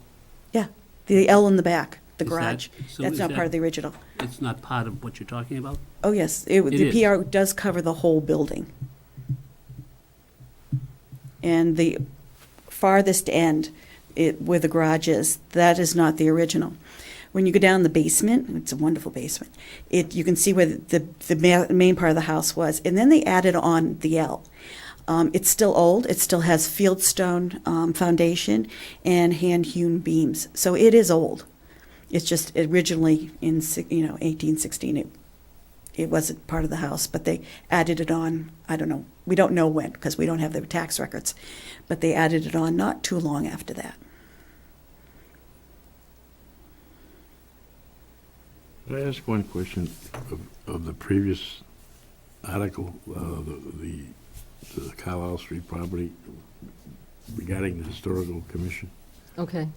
Yeah, the L in the back, the Is that- garage. so That's is not that- part of the original. It's not part of what you're talking about? Oh, yes, It the is. PR does cover the whole building. And the farthest end, where the garage is, that is not the original. When you go down the basement, it's a wonderful basement, you can see where the main part of the house was, and then they added on the L. It's still old, it still has fieldstone foundation and hand-hewn beams, so it is old. It's just originally in 1816, it wasn't part of the house, but they added it on, I don't know, we don't know when, because we don't have the tax records, but they added it on not too long after that. Can I ask one question of the previous article, the Carlisle Street property regarding the Historical Commission? okay.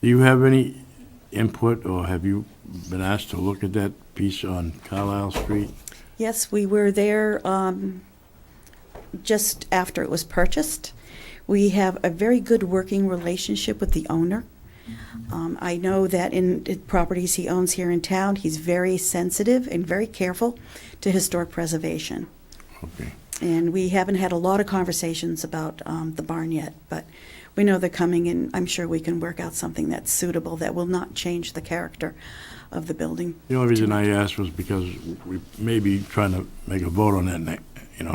Do you have any input, or have you been asked to look at that piece on Carlisle Street? Yes, we were there just after it was purchased. We have a very good working relationship with the owner. I know that in properties he owns here in town, he's very sensitive and very careful to historic preservation. Okay. And we haven't had a lot of conversations about the barn yet, but we know they're coming, and I'm sure we can work out something that's suitable that will not change the character of the building. The only reason I asked was because we may be trying to make a vote on that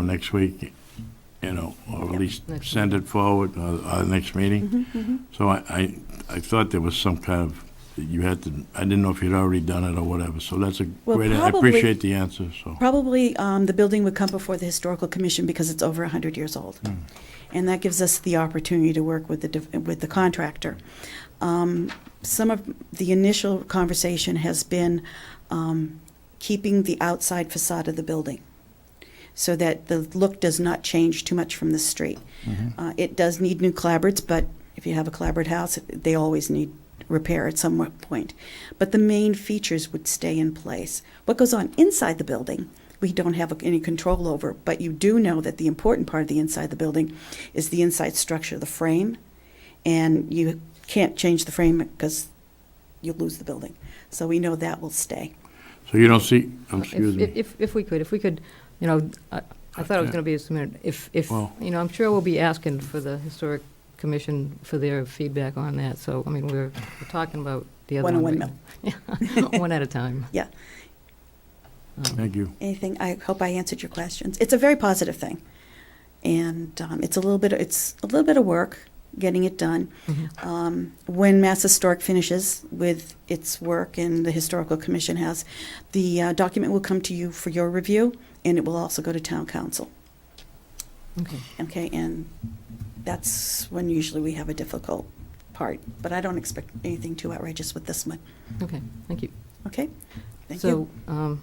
next week, or at least Next send it forward, our next meeting. So I thought there was some kind of, you had to, I didn't know if you'd already done it or whatever, so that's a Well, great, I probably- appreciate the answer, so. Probably the building would come before the Historical Commission because it's over 100 years old. And that gives us the opportunity to work with the contractor. Some of the initial conversation has been keeping the outside facade of the building so that the look does not change too much from the street. It does need new clapboards, but if you have a clapboard house, they always need repair at some point. But the main features would stay in place. What goes on inside the building, we don't have any control over, but you do know that the important part of the inside of the building is the inside structure, the frame, and you can't change the frame because you'll lose the building. So we know that will stay. So you don't see, excuse me. If we could, I thought it was going to be a minute. Well- I'm sure we'll be asking for the Historic Commission for their feedback on that. So, we're talking about the other One one. and right one now. Yeah, one at a time. Yeah. Thank you. Anything, I hope I answered your questions. It's a very positive thing. And it's a little bit of work, getting it done. When Mass Historic finishes with its work and the Historical Commission has, the document will come to you for your review, and it will also go to Town Council. Okay. Okay, and that's when usually we have a difficult part, but I don't expect anything too outrageous with this one. Okay, thank you. Okay? Thank So, you.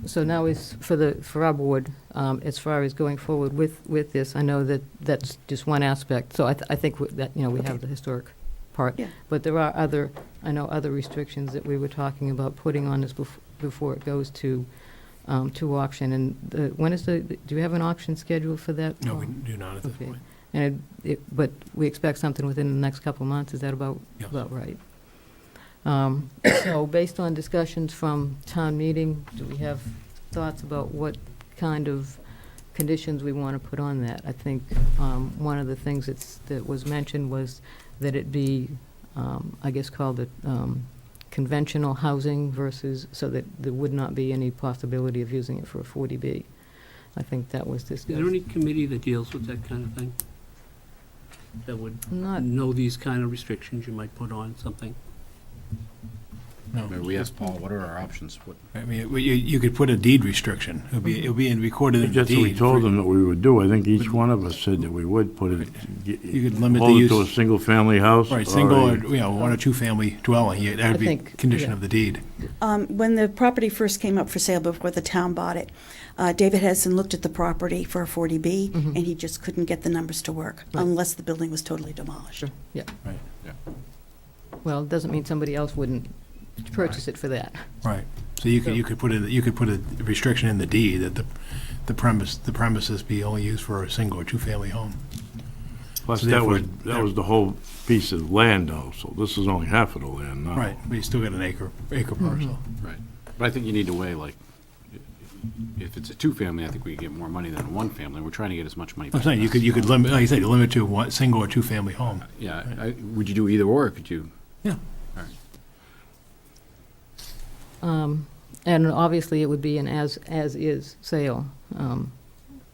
So now is for our board, as far as going forward with this, I know that that's just one aspect. So I think that, you know, we have the historic part. Yeah. But there are other, I know, other restrictions that we were talking about putting on this before it goes to auction. And when is do you have an auction scheduled for that? No, we do not at this Okay. point. And but we expect something within the next couple of months. Is that about Yes. right? So based on discussions from town meeting, do we have thoughts about what kind of conditions we want to put on that? I think one of the things that was mentioned was that it be, I guess, called it conventional housing versus, so that there would not be any possibility of using it for a 40B. I think that was discussed. Is there any committee that deals with that kind of thing? That would Not, know these kind of restrictions you might put on something? No. Maybe we asked Paul, what are our options? What, I mean, you could put a deed restriction. It'll be recorded in the That's what we deed. told them that we would do. I think each one of us said that we would put it, You could limit the hold it to a use. single-family house. Right, or single, a- or, you know, one or two family dwelling, that I would be a think, condition yeah. of the deed. When the property first came up for sale before the town bought it, David Hedson looked at the property for a 40B, Mhm. and he just couldn't get the numbers to work Right. unless the building was totally demolished. Sure, yeah. Right. Well, it doesn't mean somebody else wouldn't purchase it for that. Right. So you could put a restriction in the deed that the premises be only used for a single or two-family home. Plus, So that was, therefore- that was the whole piece of land though, so this is only half of the land now. Right, but you still got an acre parcel. right. But I think you need to weigh, like, if it's a two-family, I think we could get more money than a one-family. We're trying to get as much money I'm back. saying, you could limit, like you said, you limit to one, single or two-family home. Yeah, would you do either or could you? Yeah. All right. And obviously, it would be an as-is sale,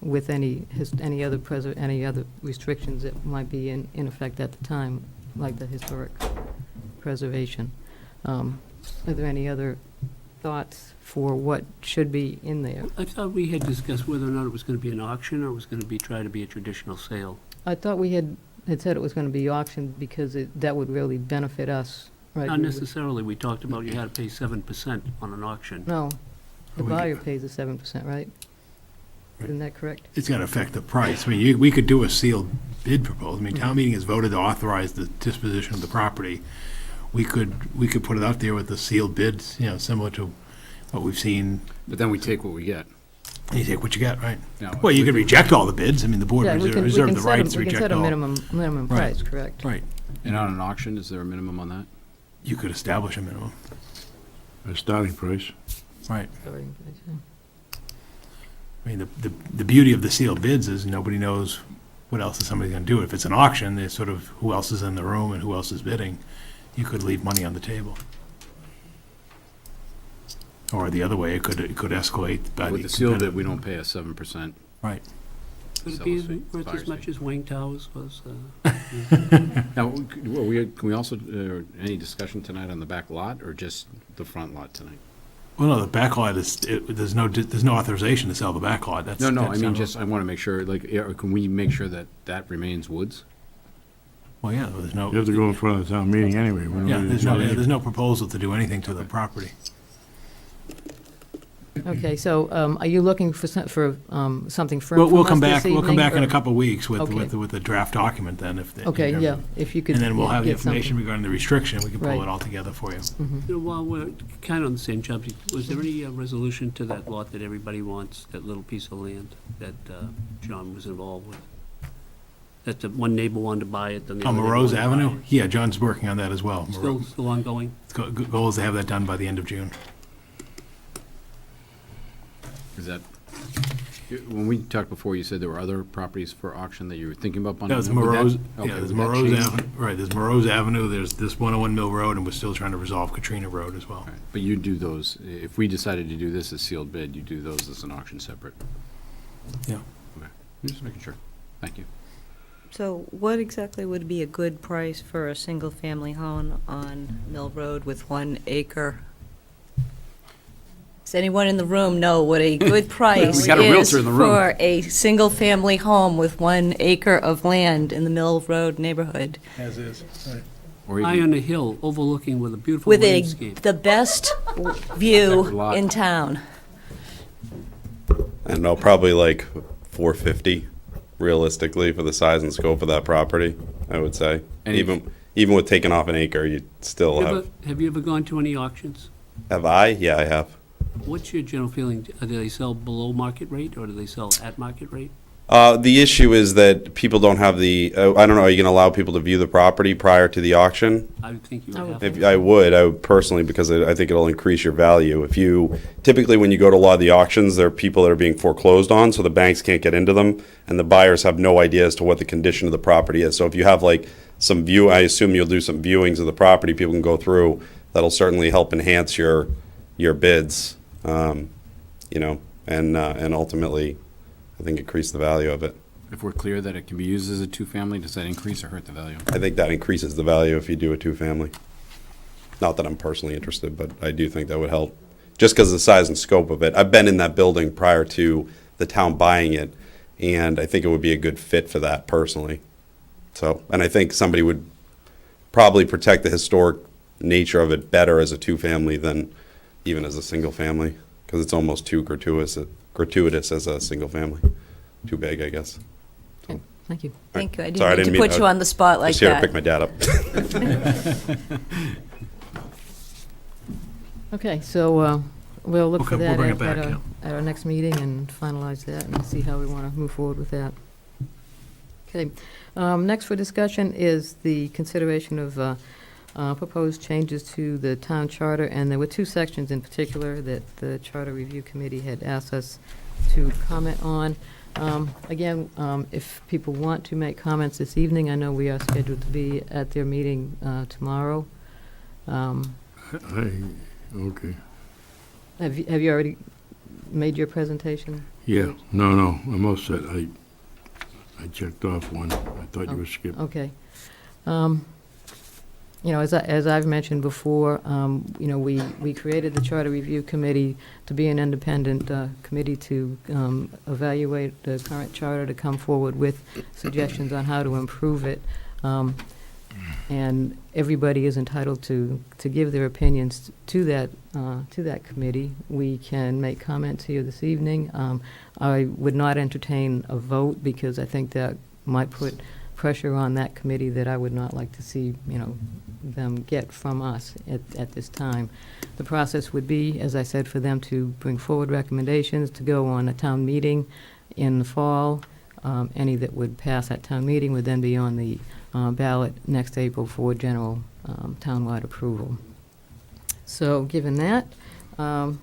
with any other restrictions that might be in effect at the time, like the historic preservation. Are there any other thoughts for what should be in there? I thought we had discussed whether or not it was going to be an auction or it was going to try to be a traditional sale. I thought we had said it was going to be auctioned because that would really benefit us, right? Not We would- necessarily. We talked about you had to pay 7% on an auction. No, the We- buyer pays the 7%, right? Isn't that correct? It's gonna affect the price. I mean, we could do a sealed bid proposal. I mean, town meeting has voted to authorize the disposition of the property. We could put it out there with the sealed bids, you know, similar to what we've seen. But then we take what we get. You take what you get, right? Now, Well, you could reject all the bids. I mean, the board Yeah, we can reserve the set rights to we can reject set a all. minimum Right. price, correct? Right. And on an auction, is there a minimum on that? You could establish a minimum. A starting price. Right. Starting price, yeah. I mean, the beauty of the sealed bids is nobody knows what else is somebody gonna do. If it's an auction, there's sort of who else is in the room and who else is bidding. You could leave money on the table. Or the other way, it could escalate by With the the sealed bid, competitive- we don't pay a 7%. Right. Could it Sell be us worth fire as much station. as Wayne Towers was? Now, can we also, any discussion tonight on the back lot or just the front lot tonight? Well, no, the back lot there's no authorization to sell the back lot. That's No, I that's mean, not- just, I want to make sure, like, can we make sure that that remains woods? Well, yeah, there's no. You have to go in front of the town meeting anyway. We don't Yeah, need to- there's no proposal to do anything to the property. Okay, so are you looking for something firm We'll from come us back, this we'll come back in a evening, or- couple of weeks with Okay. a draft document then, if. Okay, yeah, if you could. And then we'll have the get something. information regarding the restriction, we can pull Right. it all together for you. Mhm. You know, while we're kind of on the same subject, was there any resolution to that lot that everybody wants, that little piece of land that John was involved with? That the one neighbor wanted to buy it, then the On other neighbor Morose wanted to buy Avenue? it? Yeah, John's working on that as well. Still ongoing? Goal is to have that done by the end of June. Is that, when we talked before, you said there were other properties for auction that you were thinking about bundling? There's up with that? Morose, Okay, yeah, there's would that Morose change? Avenue, right, there's Morose Avenue, there's this 101 Mill Road, and we're still trying to resolve Katrina Road as well. All right, but you do those, if we decided to do this as sealed bid, you do those as an auction separate? Yeah. Okay, I'm just making sure. Thank you. So what exactly would be a good price for a single-family home on Mill Road with 1 acre? Does anyone in the room know what a good price We got a is realtor in the room. for a single-family home with 1 acre of land in the Mill Road neighborhood? As is, right. Or High even- on the hill, overlooking with a beautiful With landscape. the best view Protected lot. in town. I don't know, probably like 450 realistically for the size and scope of that property, I would say. And Even with taking off an acre, you'd still Have you ever gone to any auctions? have I? Yeah, I have. What's your general feeling? Do they sell below market rate, or do they sell at market rate? The issue is that people don't have the, I don't know, are you going to allow people to view the property prior to the auction? I would think you I would would have. If I would personally, because I think it'll increase your value. If you, typically when you go to a lot of the auctions, there are people that are being foreclosed on, so the banks can't get into them, and the buyers have no idea as to what the condition of the property is. So if you have like some view, I assume you'll do some viewings of the property, people can go through, that'll certainly help enhance your bids, you know, and ultimately, I think increase the value of it. If we're clear that it can be used as a two-family, does that increase or hurt the value? I think that increases the value if you do a two-family. Not that I'm personally interested, but I do think that would help. Just because of the size and scope of it. I've been in that building prior to the town buying it, and I think it would be a good fit for that personally. So, and I think somebody would probably protect the historic nature of it better as a two-family than even as a single-family, because it's almost too gratuitous as a single-family. Too big, I guess. Okay, thank you. Thank you. I Sorry, I didn't didn't mean to mean- put you on the spot like Just here to that. pick my dad up. Okay, so we'll look for Okay, we'll that bring at it back, yeah. at our next meeting and finalize that and see how we want to move forward with that. Okay, next for discussion is the consideration of proposed changes to the town charter, and there were two sections in particular that the Charter Review Committee had asked us to comment on. Again, if people want to make comments this evening, I know we are scheduled to be at their meeting tomorrow. Okay. Have you already made your presentation? Yeah, no, I'm all set. I checked off one. I thought you were skipping. Okay. You know, as I've mentioned before, you know, we created the Charter Review Committee to be an independent committee to evaluate the current charter, to come forward with suggestions on how to improve it. And everybody is entitled to give their opinions to that committee. We can make comments here this evening. I would not entertain a vote because I think that might put pressure on that committee that I would not like to see, you know, them get from us at this time. The process would be, as I said, for them to bring forward recommendations to go on a town meeting in the fall. Any that would pass at town meeting would then be on the ballot next April for general townwide approval. So given that, does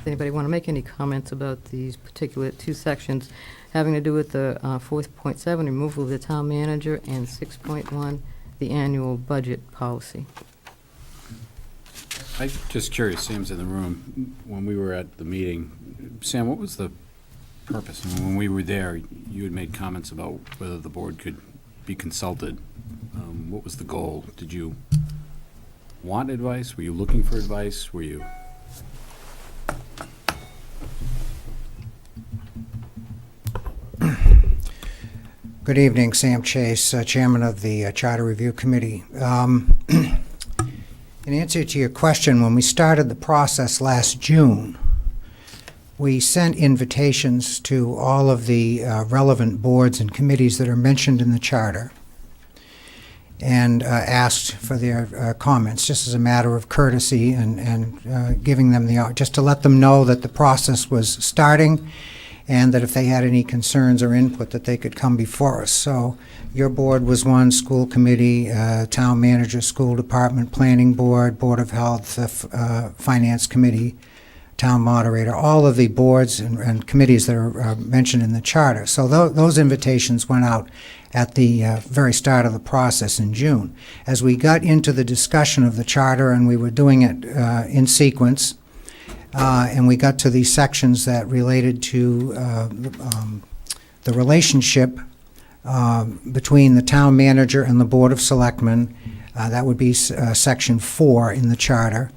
anybody want to make any comments about these particular two sections having to do with the 4.7, removal of the town manager, and 6.1, the annual budget policy? I'm just curious, Sam's in the room. When we were at the meeting, Sam, what was the purpose? And when we were there, you had made comments about whether the board could be consulted. What was the goal? Did you want advice? Were you looking for advice? Were you? Good evening, Sam Chase, Chairman of the Charter Review Committee. In answer to your question, when we started the process last June, we sent invitations to all of the relevant boards and committees that are mentioned in the Charter and asked for their comments, just as a matter of courtesy and giving them just to let them know that the process was starting and that if they had any concerns or input that they could come before us. So your board was one, school committee, town manager, school department, planning board, board of health, finance committee, town moderator, all of the boards and committees that are mentioned in the charter. So those invitations went out at the very start of the process in June. As we got into the discussion of the charter, and we were doing it in sequence, and we got to these sections that related to the relationship between the town manager and the Board of Selectmen. That would be Section 4 in the charter.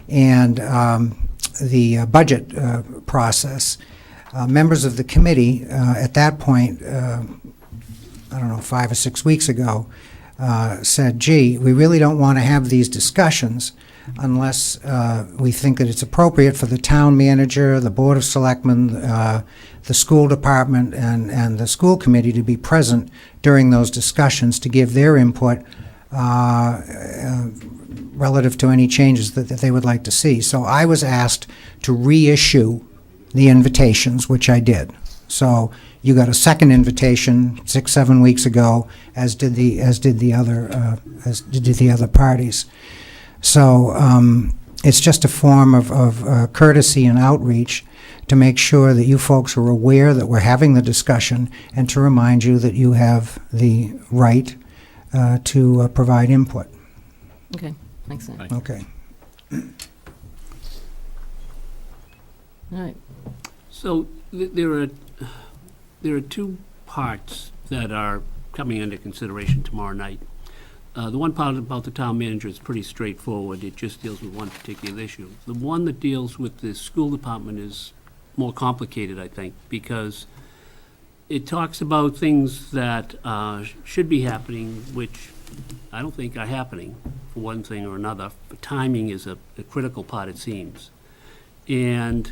And the budget process. Members of the committee at that point, I don't know, 5 or 6 weeks ago, said, gee, we really don't want to have these discussions unless we think that it's appropriate for the town manager, the Board of Selectmen, the school department, and the school committee to be present during those discussions to give their input relative to any changes that they would like to see. So I was asked to reissue the invitations, which I did. So you got a second invitation 6-7 weeks ago, as did the other parties. So it's just a form of courtesy and outreach to make sure that you folks are aware that we're having the discussion, and to remind you that you have the right to provide input. Okay, thanks, Sam. Thank you. Okay. All right. So there are two parts that are coming under consideration tomorrow night. The one part about the town manager is pretty straightforward. It just deals with one particular issue. The one that deals with the school department is more complicated, I think, because it talks about things that should be happening, which I don't think are happening, for one thing or another. But timing is a critical part, it seems. And,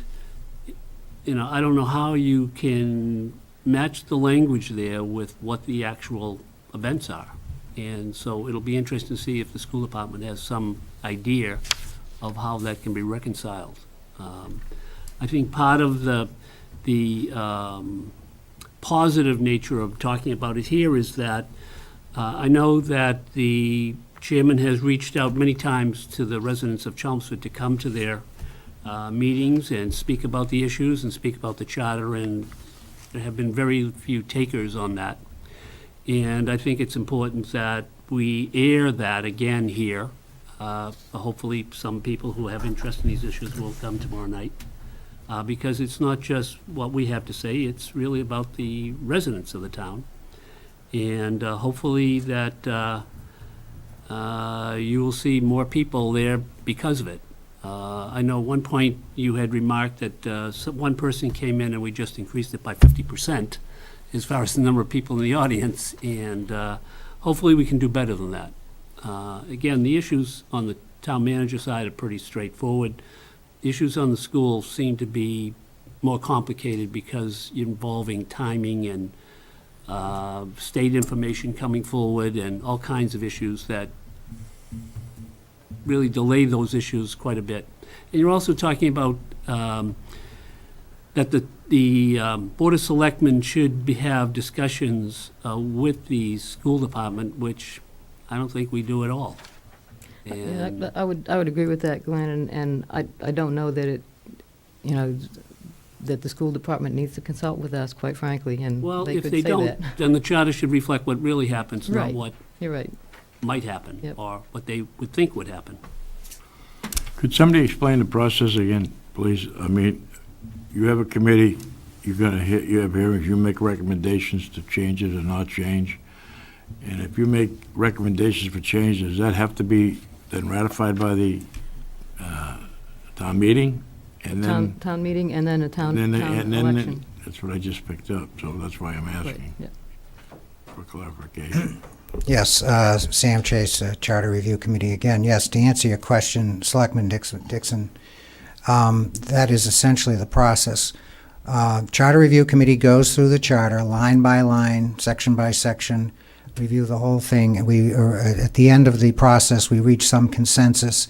you know, I don't know how you can match the language there with what the actual events are. And so it'll be interesting to see if the school department has some idea of how that can be reconciled. I think part of the positive nature of talking about it here is that I know that the chairman has reached out many times to the residents of Chelmsford to come to their meetings and speak about the issues and speak about the charter, and there have been very few takers on that. And I think it's important that we air that again here. Hopefully some people who have interest in these issues will come tomorrow night. Because it's not just what we have to say, it's really about the residents of the town. And hopefully that you will see more people there because of it. I know at one point you had remarked that one person came in and we just increased it by 50% as far as the number of people in the audience, and hopefully we can do better than that. Again, the issues on the town manager side are pretty straightforward. The issues on the school seem to be more complicated because you're involving timing and state information coming forward and all kinds of issues that really delay those issues quite a bit. And you're also talking about that the Board of Selectmen should have discussions with the school department, which I don't think we do at all. And Yeah, I would agree with that, Glenn, and I don't know that it, you know, that the school department needs to consult with us, quite frankly, and well, they if could they say don't, that. then the charter should reflect what really happens, not Right. what You're right. might happen, Yep. or what they would think would happen. Could somebody explain the process again, please? I mean, you have a committee, you have hearings, you make recommendations to change it or not change. And if you make recommendations for change, does that have to be then ratified by the town meeting? And then, Town meeting and then a town and then election. that's what I just picked up, so that's why I'm Right, asking yeah. for clarification. Yes, Sam Chase, Charter Review Committee again. Yes, to answer your question, Selectman Dixon, that is essentially the process. Charter Review Committee goes through the charter, line by line, section by section, review the whole thing. And at the end of the process, we reach some consensus.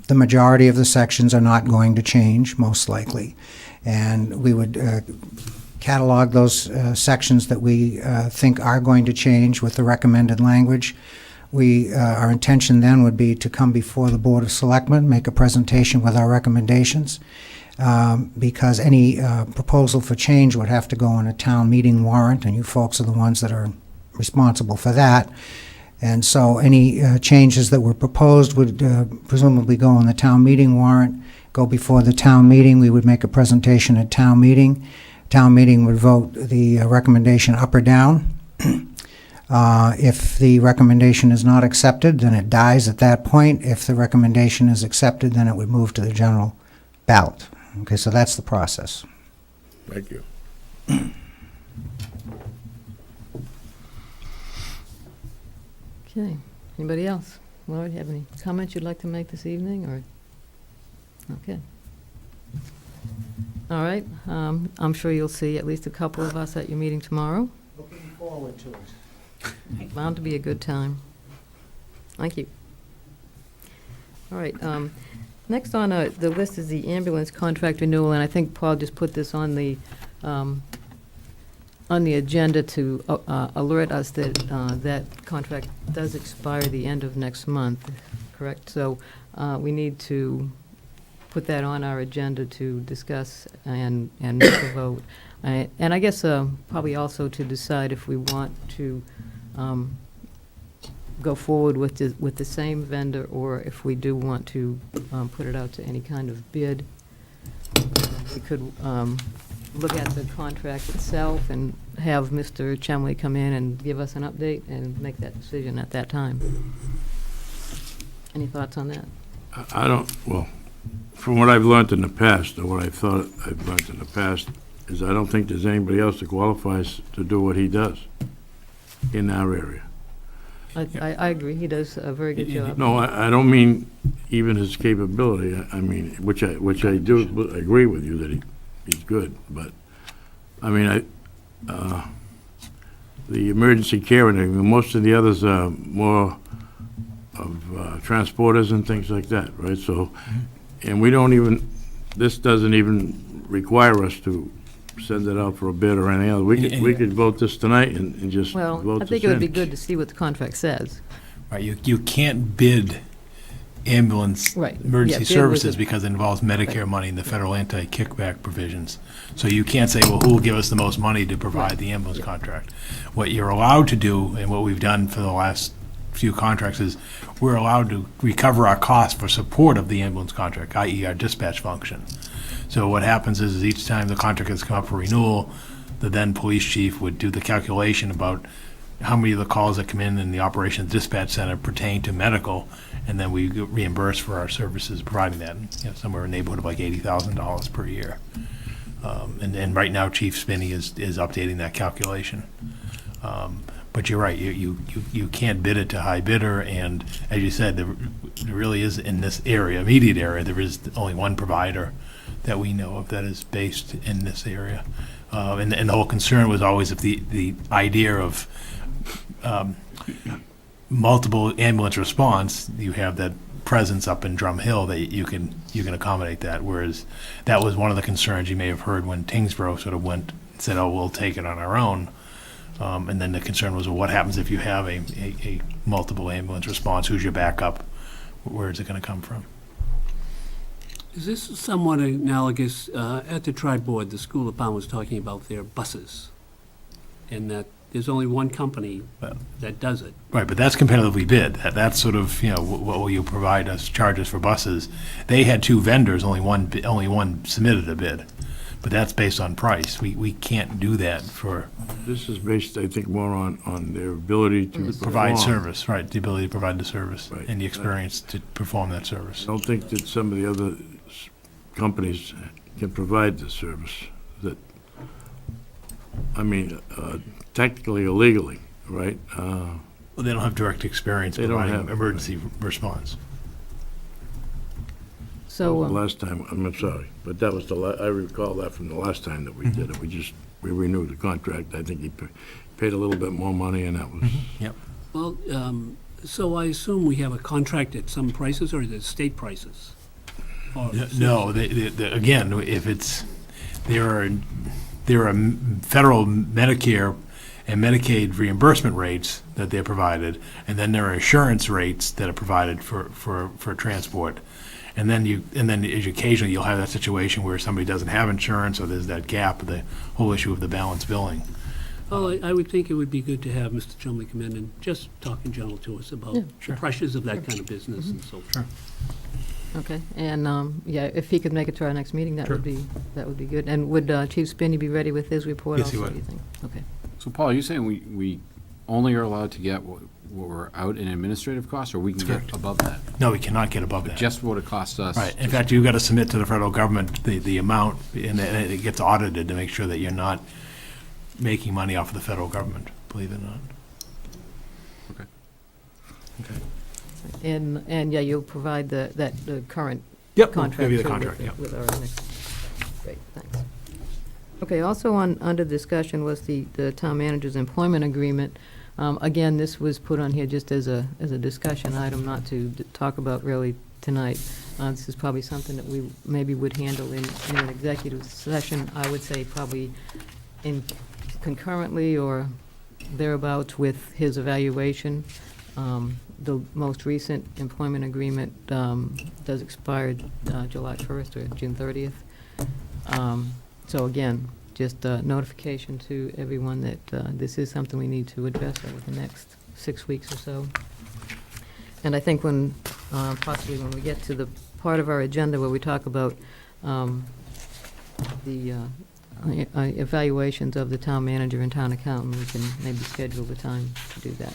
The majority of the sections are not going to change, most likely. And we would catalog those sections that we think are going to change with the recommended language. Our intention then would be to come before the Board of Selectmen, make a presentation with our recommendations, because any proposal for change would have to go on a town meeting warrant, and you folks are the ones that are responsible for that. And so any changes that were proposed would presumably go on the town meeting warrant, go before the town meeting. We would make a presentation at town meeting. town meeting would vote the recommendation up or down. If the recommendation is not accepted, then it dies at that point. If the recommendation is accepted, then it would move to the general ballot. Okay, so that's the process. Thank you. Okay. Anybody else? Laura, do you have any comments you'd like to make this evening, or? Okay. All right. I'm sure you'll see at least a couple of us at your meeting tomorrow. Looking forward to it. Bound to be a good time. Thank you. All right. Next on the list is the ambulance contract renewal, and I think Paul just put this on the agenda to alert us that that contract does expire the end of next month, correct? So we need to put that on our agenda to discuss and make a vote. And I guess probably also to decide if we want to go forward with the same vendor, or if we do want to put it out to any kind of bid. We could look at the contract itself and have Mr. Chumley come in and give us an update and make that decision at that time. Any thoughts on that? I don't, well, from what I've learned in the past, or what I thought I've learned in the past, is I don't think there's anybody else that qualifies to do what he does in our area. I agree. He does a very good job. No, I don't mean even his capability. I mean, which I do agree with you that he's good, but I mean, the emergency care and everything, most of the others are more of transporters and things like that, right? So, and we don't even, this doesn't even require us to send it out for a bid or anything else. We could vote this tonight and just vote Well, I this think it would be in. good to see what the contract says. Right, you can't bid ambulance Right. emergency Yeah, bid with services it. because it involves Medicare money and the federal anti-kickback provisions. So you can't say, well, who will give us the most money to provide the ambulance contract? What you're allowed to do, and what we've done for the last few contracts, is we're allowed to recover our costs for support of the ambulance contract, i.e. our dispatch function. So what happens is each time the contract has come up for renewal, the then police chief would do the calculation about how many of the calls that come in the operations dispatch center pertain to medical, and then we reimburse for our services providing that, somewhere in the neighborhood of like $80,000 per year. And right now, Chief Spinney is updating that calculation. But you're right, you can't bid it to high bidder, and as you said, there really is, in this area, immediate area, there is only one provider that we know of that is based in this area. And the whole concern was always if the idea of multiple ambulance response, you have that presence up in Drum Hill that you can accommodate that, whereas that was one of the concerns you may have heard when Tingsboro sort of went and said, oh, we'll take it on our own. And then the concern was, well, what happens if you have a multiple ambulance response? Who's your backup? Where is it going to come from? Is this somewhat analogous, at the tri-board, the school department was talking about their buses, and that there's only one company that does it. Right, but that's competitively bid. That's sort of, what will you provide us, charges for buses? They had two vendors, only one submitted a bid, but that's based on price. We can't do that for. This is based, I think, more on their ability to Provide perform. service, right, the ability to provide the service Right. and the experience to perform that service. I don't think that some of the other companies can provide the service that, I mean, technically or legally, right? Well, they don't have direct experience They don't providing have, emergency response. So, Last time, I'm sorry, but that was I recall that from the last time that we did it. We renewed the contract. I think he paid a little bit more money, and that was. Yep. Well, so I assume we have a contract at some prices, or is it state prices? Or- No, again, if it's, there are federal Medicare and Medicaid reimbursement rates that they're provided, and then there are insurance rates that are provided for transport. And then occasionally you'll have that situation where somebody doesn't have insurance, or there's that gap, the whole issue of the balance billing. Well, I would think it would be good to have Mr. Chumley come in and just talk in general to us about the pressures of that kind of business and so forth. Sure. Okay, and, yeah, if he could make it to our next meeting, that Sure. would be good. And would Chief Spinney be ready with his report Yes, also? he would. You think? Okay. So Paul, are you saying we only are allowed to get what we're out in administrative costs, or we can That's get correct. above that? No, we cannot get above that. Just what it costs us? Right. In fact, you've got to submit to the federal government the amount, and then it gets audited to make sure that you're not making money off of the federal government, believe it or not. Okay. Okay. And, yeah, you'll provide the current Yep, we'll contract. give you the too, contract, with- yep. With our next, great, thanks. Okay, also under discussion was the town manager's employment agreement. Again, this was put on here just as a discussion item, not to talk about really tonight. This is probably something that we maybe would handle in an executive session, I would say probably in concurrently or thereabouts with his evaluation. The most recent employment agreement does expire July 1st or June 30th. So again, just notification to everyone that this is something we need to address over the next 6 weeks or so. And I think when, possibly when we get to the part of our agenda where we talk about the evaluations of the town manager and town accountant, we can maybe schedule the time to do that.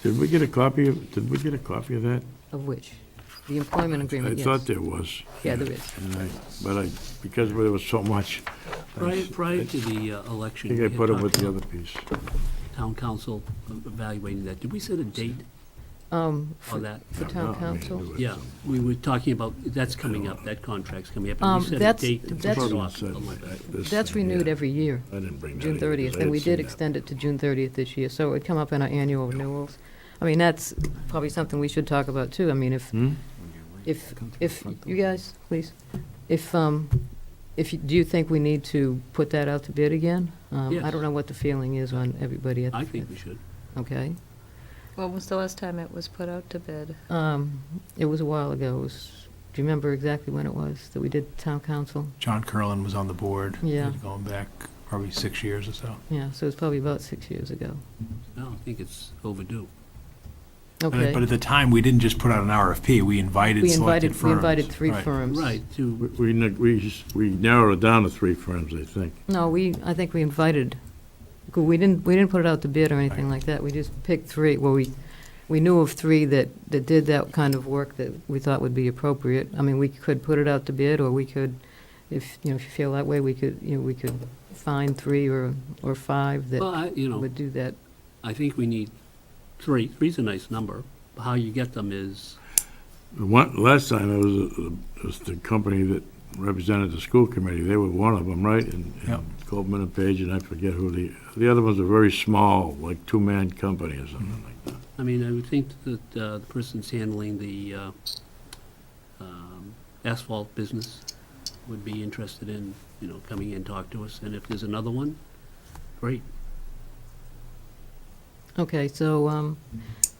Did we get a copy of that? Of which? The employment I agreement, yes. thought there was. Yeah, there is. And because there was so much, Prior to the election. I think we I had put it talked with the about other piece. Town council evaluating that. Did we set a date For on that? for town council? Yeah, we were talking about, that's coming up, that contract's coming up. And we set a That's- date to that's- push it off a little bit. That's renewed every year, I didn't bring that June in, 'cause 30th, I and had we seen did that. extend it to June 30th this year, so it would come up in our annual renewals. I mean, that's probably something we should talk about, too. I mean, if you guys, please, do you think we need to put that out to bid again? I Yes. don't know what the feeling is on everybody. I think we should. Okay. When was the last time it was put out to bid? It was a while ago. Do you remember exactly when it was that we did town council? John Curlin was on the board. Yeah. Going back probably 6 years or so. Yeah, so it's probably about 6 years ago. No, I think it's overdue. Okay. But at the time, we didn't just put out an RFP, we invited selected firms. We invited 3 Right. firms. Right, to, We narrowed it down to 3 firms, I think. No, I think we invited, we didn't put it out to bid or anything like that. We just picked 3. Well, we knew of 3 that did that kind of work that we thought would be appropriate. I mean, we could put it out to bid, or we could, if you feel that way, we could find 3 or 5 well, that would do that. I think we need 3. 3's a nice number. How you get them is, Last time, it was the company that represented the school committee. They were one of them, right? And Yep. Goldman and Page, and I forget who the other ones are very small, like 2-man company or something like that. I mean, I would think that the person's handling the asphalt business would be interested in, coming in and talk to us. And if there's another one, great. Okay, so,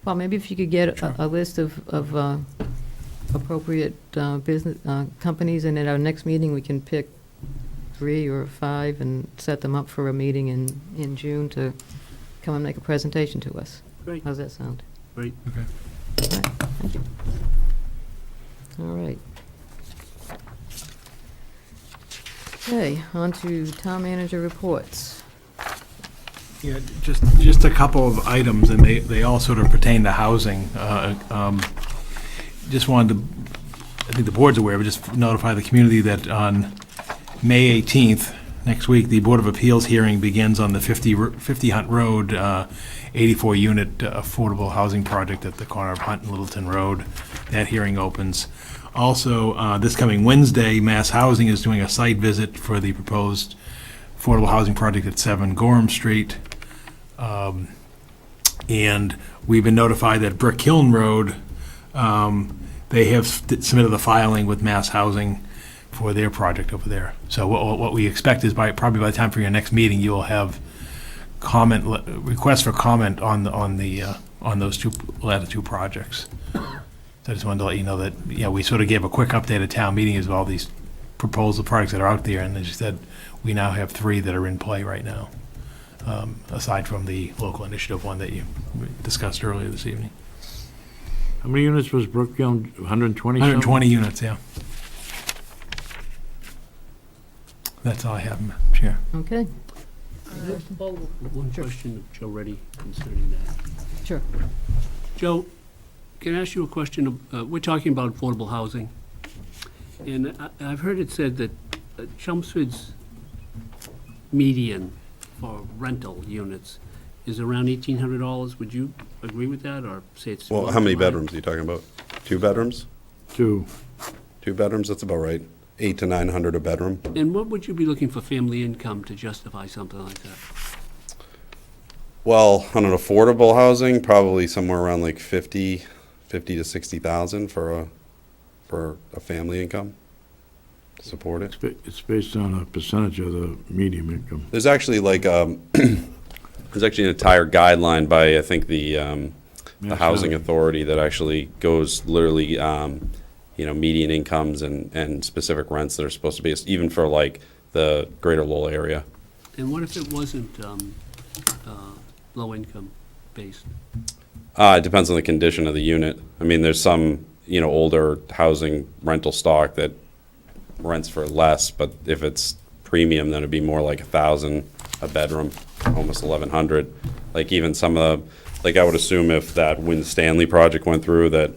Paul, maybe if you could get a list of appropriate business companies, and at our next meeting, we can pick 3 or 5 and set them up for a meeting in June to come and make a presentation to us. Great. How's that sound? Great. Okay. All right, thank you. All right. Okay, on to town manager reports. Yeah, just a couple of items, and they all sort of pertain to housing. Just wanted to, I think the board's aware, but just notify the community that on May 18th, next week, the Board of Appeals hearing begins on the 50 Hunt Road, 84-unit affordable housing project at the corner of Hunt and Littleton Road. That hearing opens. Also, this coming Wednesday, Mass Housing is doing a site visit for the proposed affordable housing project at 7 Gorham Street. And we've been notified that Brick Hill Road, they have submitted the filing with Mass Housing for their project over there. So what we expect is probably by the time for your next meeting, you will have requests for comment on those two projects. So I just wanted to let you know that, we sort of gave a quick update at town meeting of all these proposal projects that are out there, and as you said, we now have 3 that are in play right now, aside from the local initiative one that you discussed earlier this evening. How many units was Brookfield, 120 something? 120 units, yeah. That's all I have, Madam Chair. Okay, One question of Joe Reddy concerning that. sure. Joe, can I ask you a question? We're talking about affordable housing, and I've heard it said that Chelmsford's median for rental units is around $1,800. Would you agree with that, or say it's? Well, how many bedrooms are you talking about? 2 bedrooms? 2. 2 bedrooms, that's about right. 800 to 900 a bedroom. And what would you be looking for family income to justify something like that? Well, on an affordable housing, probably somewhere around like 50 to 60,000 for a family income to support it. It's based on a percentage of the median income. There's actually like there's actually an entire guideline by I think the housing authority that actually goes literally median incomes and specific rents that are supposed to be even for like the greater Lowell area. And what if it wasn't low income based? It depends on the condition of the unit. I mean, there's some older housing rental stock that rents for less, but if it's premium, then it'd be more like 1,000 a bedroom, almost 1,100. Like even some of the, I would assume if that Win Stanley project went through, that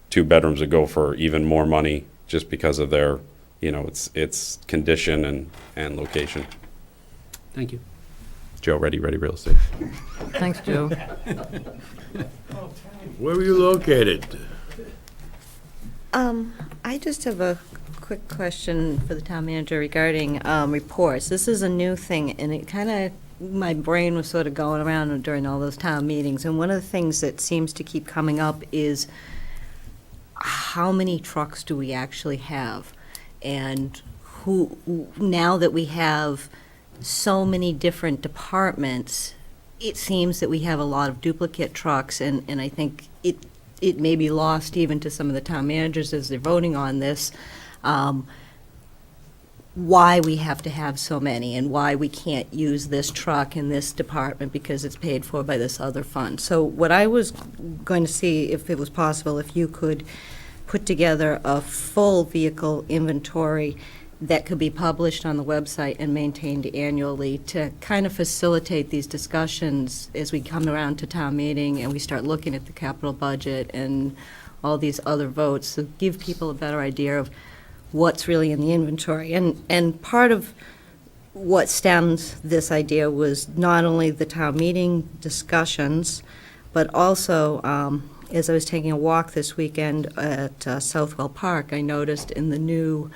2 bedrooms would go for even more money just because of their, its condition and location. Thank you. Joe, Ready Real Estate. Thanks, Joe. Where were you located? I just have a quick question for the town manager regarding reports. This is a new thing, and it kind of, my brain was sort of going around during all those town meetings, and one of the things that seems to keep coming up is how many trucks do we actually have? And who, now that we have so many different departments, it seems that we have a lot of duplicate trucks, and I think it may be lost even to some of the town managers as they're voting on this, why we have to have so many and why we can't use this truck in this department because it's paid for by this other fund. So what I was going to see, if it was possible, if you could put together a full vehicle inventory that could be published on the website and maintained annually to kind of facilitate these discussions as we come around to town meeting and we start looking at the capital budget and all these other votes, to give people a better idea of what's really in the inventory. And part of what stems this idea was not only the town meeting discussions, but also as I was taking a walk this weekend at Southwell Park, I noticed in the new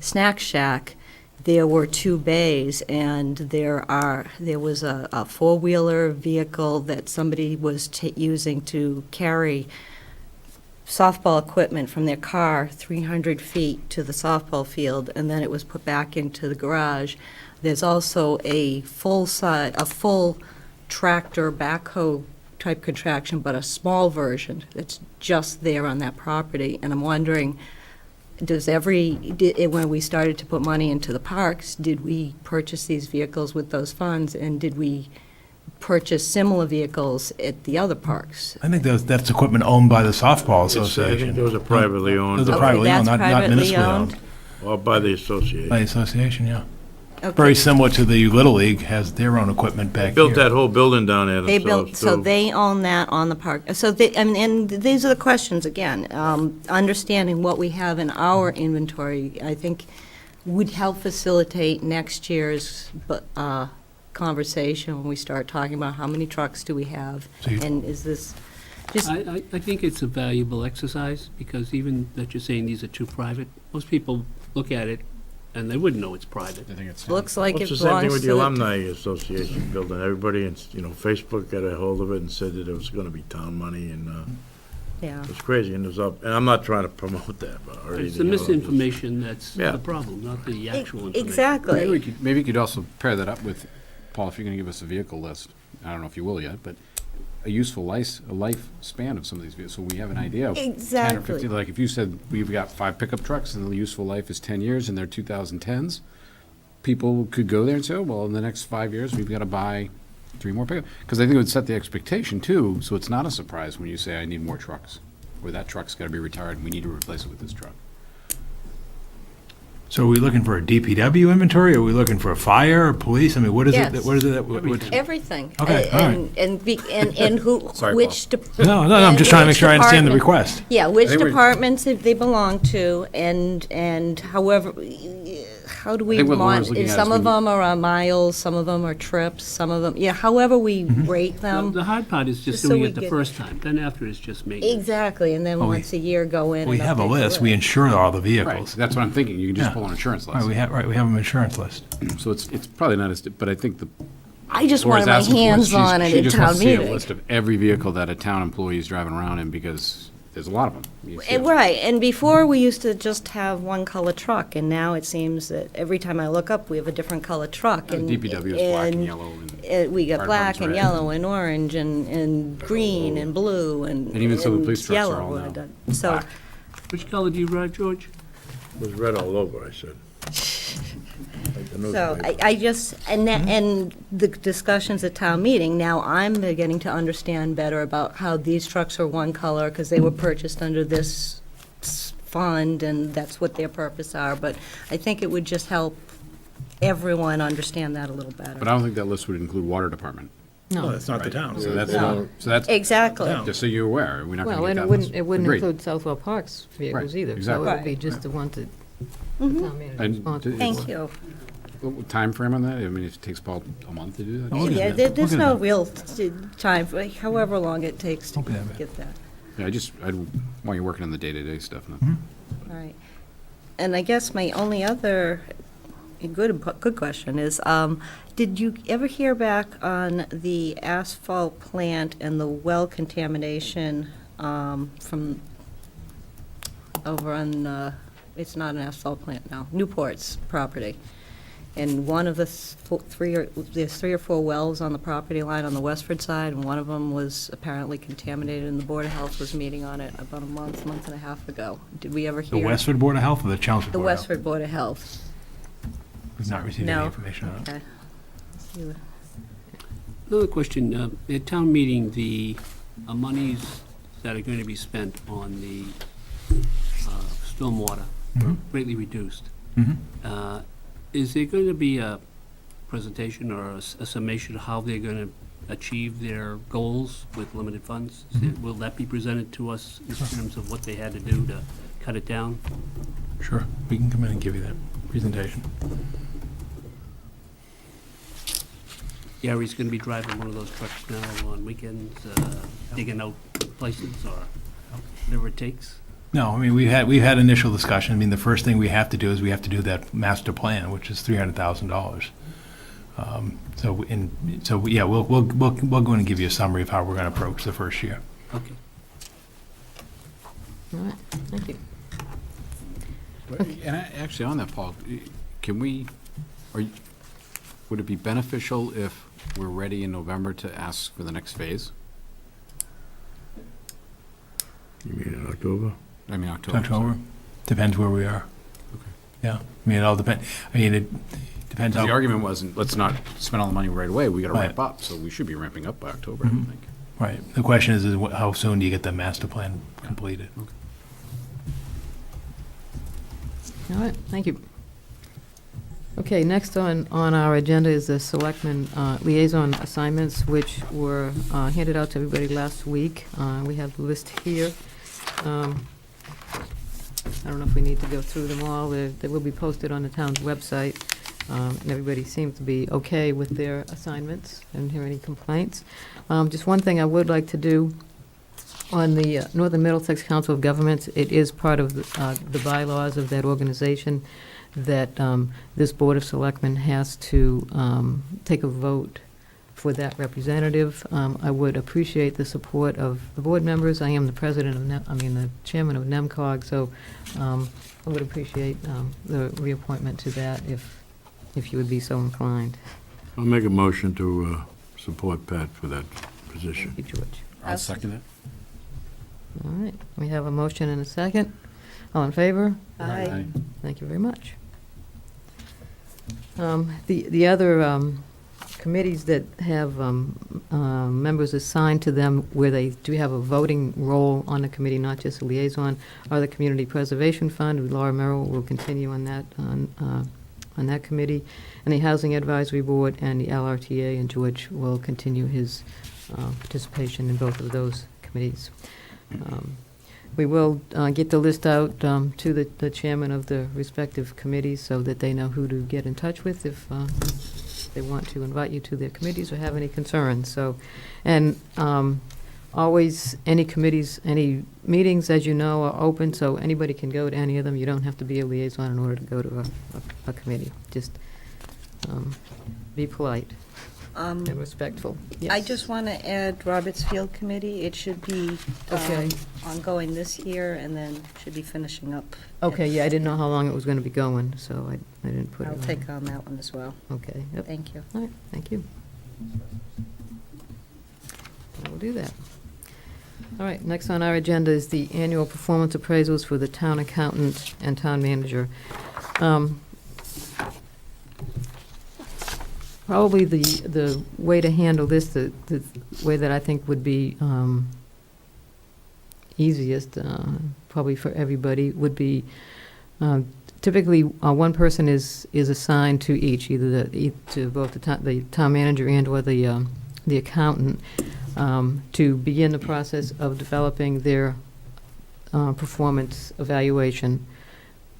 snack shack, there were 2 bays, and there was a four-wheeler vehicle that somebody was using to carry softball equipment from their car 300 feet to the softball field, and then it was put back into the garage. There's also a full tractor backhoe type contraction, but a small version that's just there on that property, and I'm wondering, when we started to put money into the parks, did we purchase these vehicles with those funds, and did we purchase similar vehicles at the other parks? I think that's equipment owned by the softball I association. think those are privately owned. Those are privately owned, not privately municipally owned? owned. Or by the association. By the association, yeah. Okay. Very similar to the Little League has their own equipment back here. Built that whole building down there They themselves, built, so too. they own that on the park. So they, and these are the questions again. Understanding what we have in our inventory, I think, would help facilitate next year's conversation when we start talking about how many trucks do we have, and is this just? I think it's a valuable exercise, because even that you're saying these are 2 private, most people look at it and they wouldn't know it's private. I think it's. Looks like It's it the same thing belongs with to the the. Alumni Association building. Everybody, Facebook got a hold of it and said that it was gonna be town money, and Yeah. it was crazy, and it was up, and I'm not trying to promote that, but. or It's the anything else. misinformation that's Yeah. the problem, not the actual information. Exactly. Maybe you could also pair that up with, Paul, if you're gonna give us a vehicle list, I don't know if you will yet, but a useful lifespan of some of these vehicles, so we have an idea of 10 or 15. Exactly. Like if you said, we've got 5 pickup trucks and the useful life is 10 years and they're 2010s, people could go there and say, oh, well, in the next 5 years, we've got to buy 3 more pickup? Because I think it would set the expectation too, so it's not a surprise when you say, I need more trucks. Or that truck's gotta be retired, and we need to replace it with this truck. So are we looking for a DPW inventory? Are we looking for a fire or police? I mean, what is it, Yes. that- what is it, that- what- Everything. Okay, all right. And who, Sorry, which. No, I'm just trying to make sure I understand the request. Yeah, which think we're- departments they belong to, and however, how do we think what Laura's want, looking at some is of them are on miles, some of them are trips, some of them, yeah, however we rate them. The hard part is just Just so doing we it the get- first time, then after it's just maintenance. Exactly, and then Well, we- once a year go in. We and have a update the list, we insure all the Right, vehicles. that's what I'm thinking, you can just Yeah. pull an insurance Right, we list. have, right, we have an insurance list. So it's probably not as, but I think the. I just Laura's wanted my asking for is hands she's- on it she at just town wants to see a meeting. list of every vehicle that a town employee is driving around in, because there's a lot of them. You see them. Right, and before we used to just have one color truck, and now it seems that every time I look up, we have a different color truck. And DPW is black and yellow and. We got fire black and department's red. yellow and orange and green and blue and. And even some of the police trucks are yellow, all now So, black. Which color do you drive, George? It was red all over, I said. Like the so newspaper. I just, and the discussions at town meeting, now I'm beginning to understand better about how these trucks are one color, because they were purchased under this fund, and that's what their purpose are, but I think it would just help everyone understand that a little better. But I don't think that list would include water department. No, that's not the town. So that's, No. so that's, Exactly. just so you're aware, we're not Well, gonna and get it that wouldn't, list. it wouldn't Agreed. include Southwell Park's vehicles Right, either. exactly. So it would be Right. just the ones that the Mhm. town manager is And responsible for. Thank you. Time frame on that? I mean, it takes Paul a month to do that? Oh, look at Yeah, that. there's Look at no that. real time, however long it takes to Look at that. get that. Yeah, I while you're working on the day-to-day stuff. All right. And I guess my only other good question is, did you ever hear back on the asphalt plant and the well contamination from over on, it's not an asphalt plant now, Newport's property? And one of the there's 3 or 4 wells on the property line on the Westford side, and one of them was apparently contaminated, and the Board of Health was meeting on it about a month and a half ago. Did we ever The hear? Westford Board of Health or the Chelmsford The Board of Health? Westford Board of Health. We've not received any No. information on it. Okay. You- Another question, at town meeting, the monies that are going to be spent on the stormwater were greatly reduced. Mhm. Is there going to be a presentation or a summation of how they're going to achieve their goals with limited funds? Will that be presented to us in terms of what they had to do to cut it down? Sure, we can come in and give you that presentation. Gary's going to be driving one of those trucks now on weekends, digging out places or whatever it takes? No, I mean, we've had initial discussion. I mean, the first thing we have to do is we have to do that master plan, which is $300,000. Yeah, we'll go in and give you a summary of how we're going to approach the first year. Okay. All right, thank you. And actually, on that, Paul, can we, would it be beneficial if we're ready in November to ask for the next phase? You mean in October? I mean, October. October, depends where we are. Okay. Yeah, I mean, it all depends, I mean, it depends The how. argument wasn't, let's not spend all the money right away, we gotta Right. ramp up, so we should be ramping up by October, I Mhm. think. Right, the question is how soon do you get the master plan completed? All right, thank you. Okay, next on our agenda is the Selectmen liaison assignments, which were handed out to everybody last week. We have the list here. I don't know if we need to go through them all. They will be posted on the town's website. And everybody seems to be okay with their assignments. I didn't hear any complaints. Just one thing I would like to do on the Northern Middlesex Council of Governments, it is part of the bylaws of that organization that this Board of Selectmen has to take a vote for that representative. I would appreciate the support of the board members. I am the president of, the chairman of NEMCOG, so I would appreciate the reappointment to that if you would be so inclined. I'll make a motion to support Pat for that position. Thank you, George. I'll second it. All right, we have a motion and a second. All in favor? Aye. Thank you very much. The other committees that have members assigned to them where they do have a voting role on the committee, not just a liaison, are the Community Preservation Fund. Laura Merrill will continue on that committee, and the Housing Advisory Board and the LRTA, and George will continue his participation in both of those committees. We will get the list out to the chairman of the respective committees so that they know who to get in touch with if they want to invite you to their committees or have any concerns. So, and always, any committees, any meetings, as you know, are open, so anybody can go to any of them. You don't have to be a liaison in order to go to a committee. Just be polite and respectful. Yes. I just want to add Roberts Field Committee. It should be Okay. ongoing this year and then should be finishing up. Okay, yeah, I didn't know how long it was going to be going, so I didn't put it I'll on. take on that one as well. Okay, yep. Thank you. All right, thank you. I will do that. All right, next on our agenda is the annual performance appraisals for the town accountant and town manager. Probably the way to handle this, the way that I think would be easiest, probably for everybody, would be typically one person is assigned to each, either to both the town manager and or the accountant, to begin the process of developing their performance evaluation.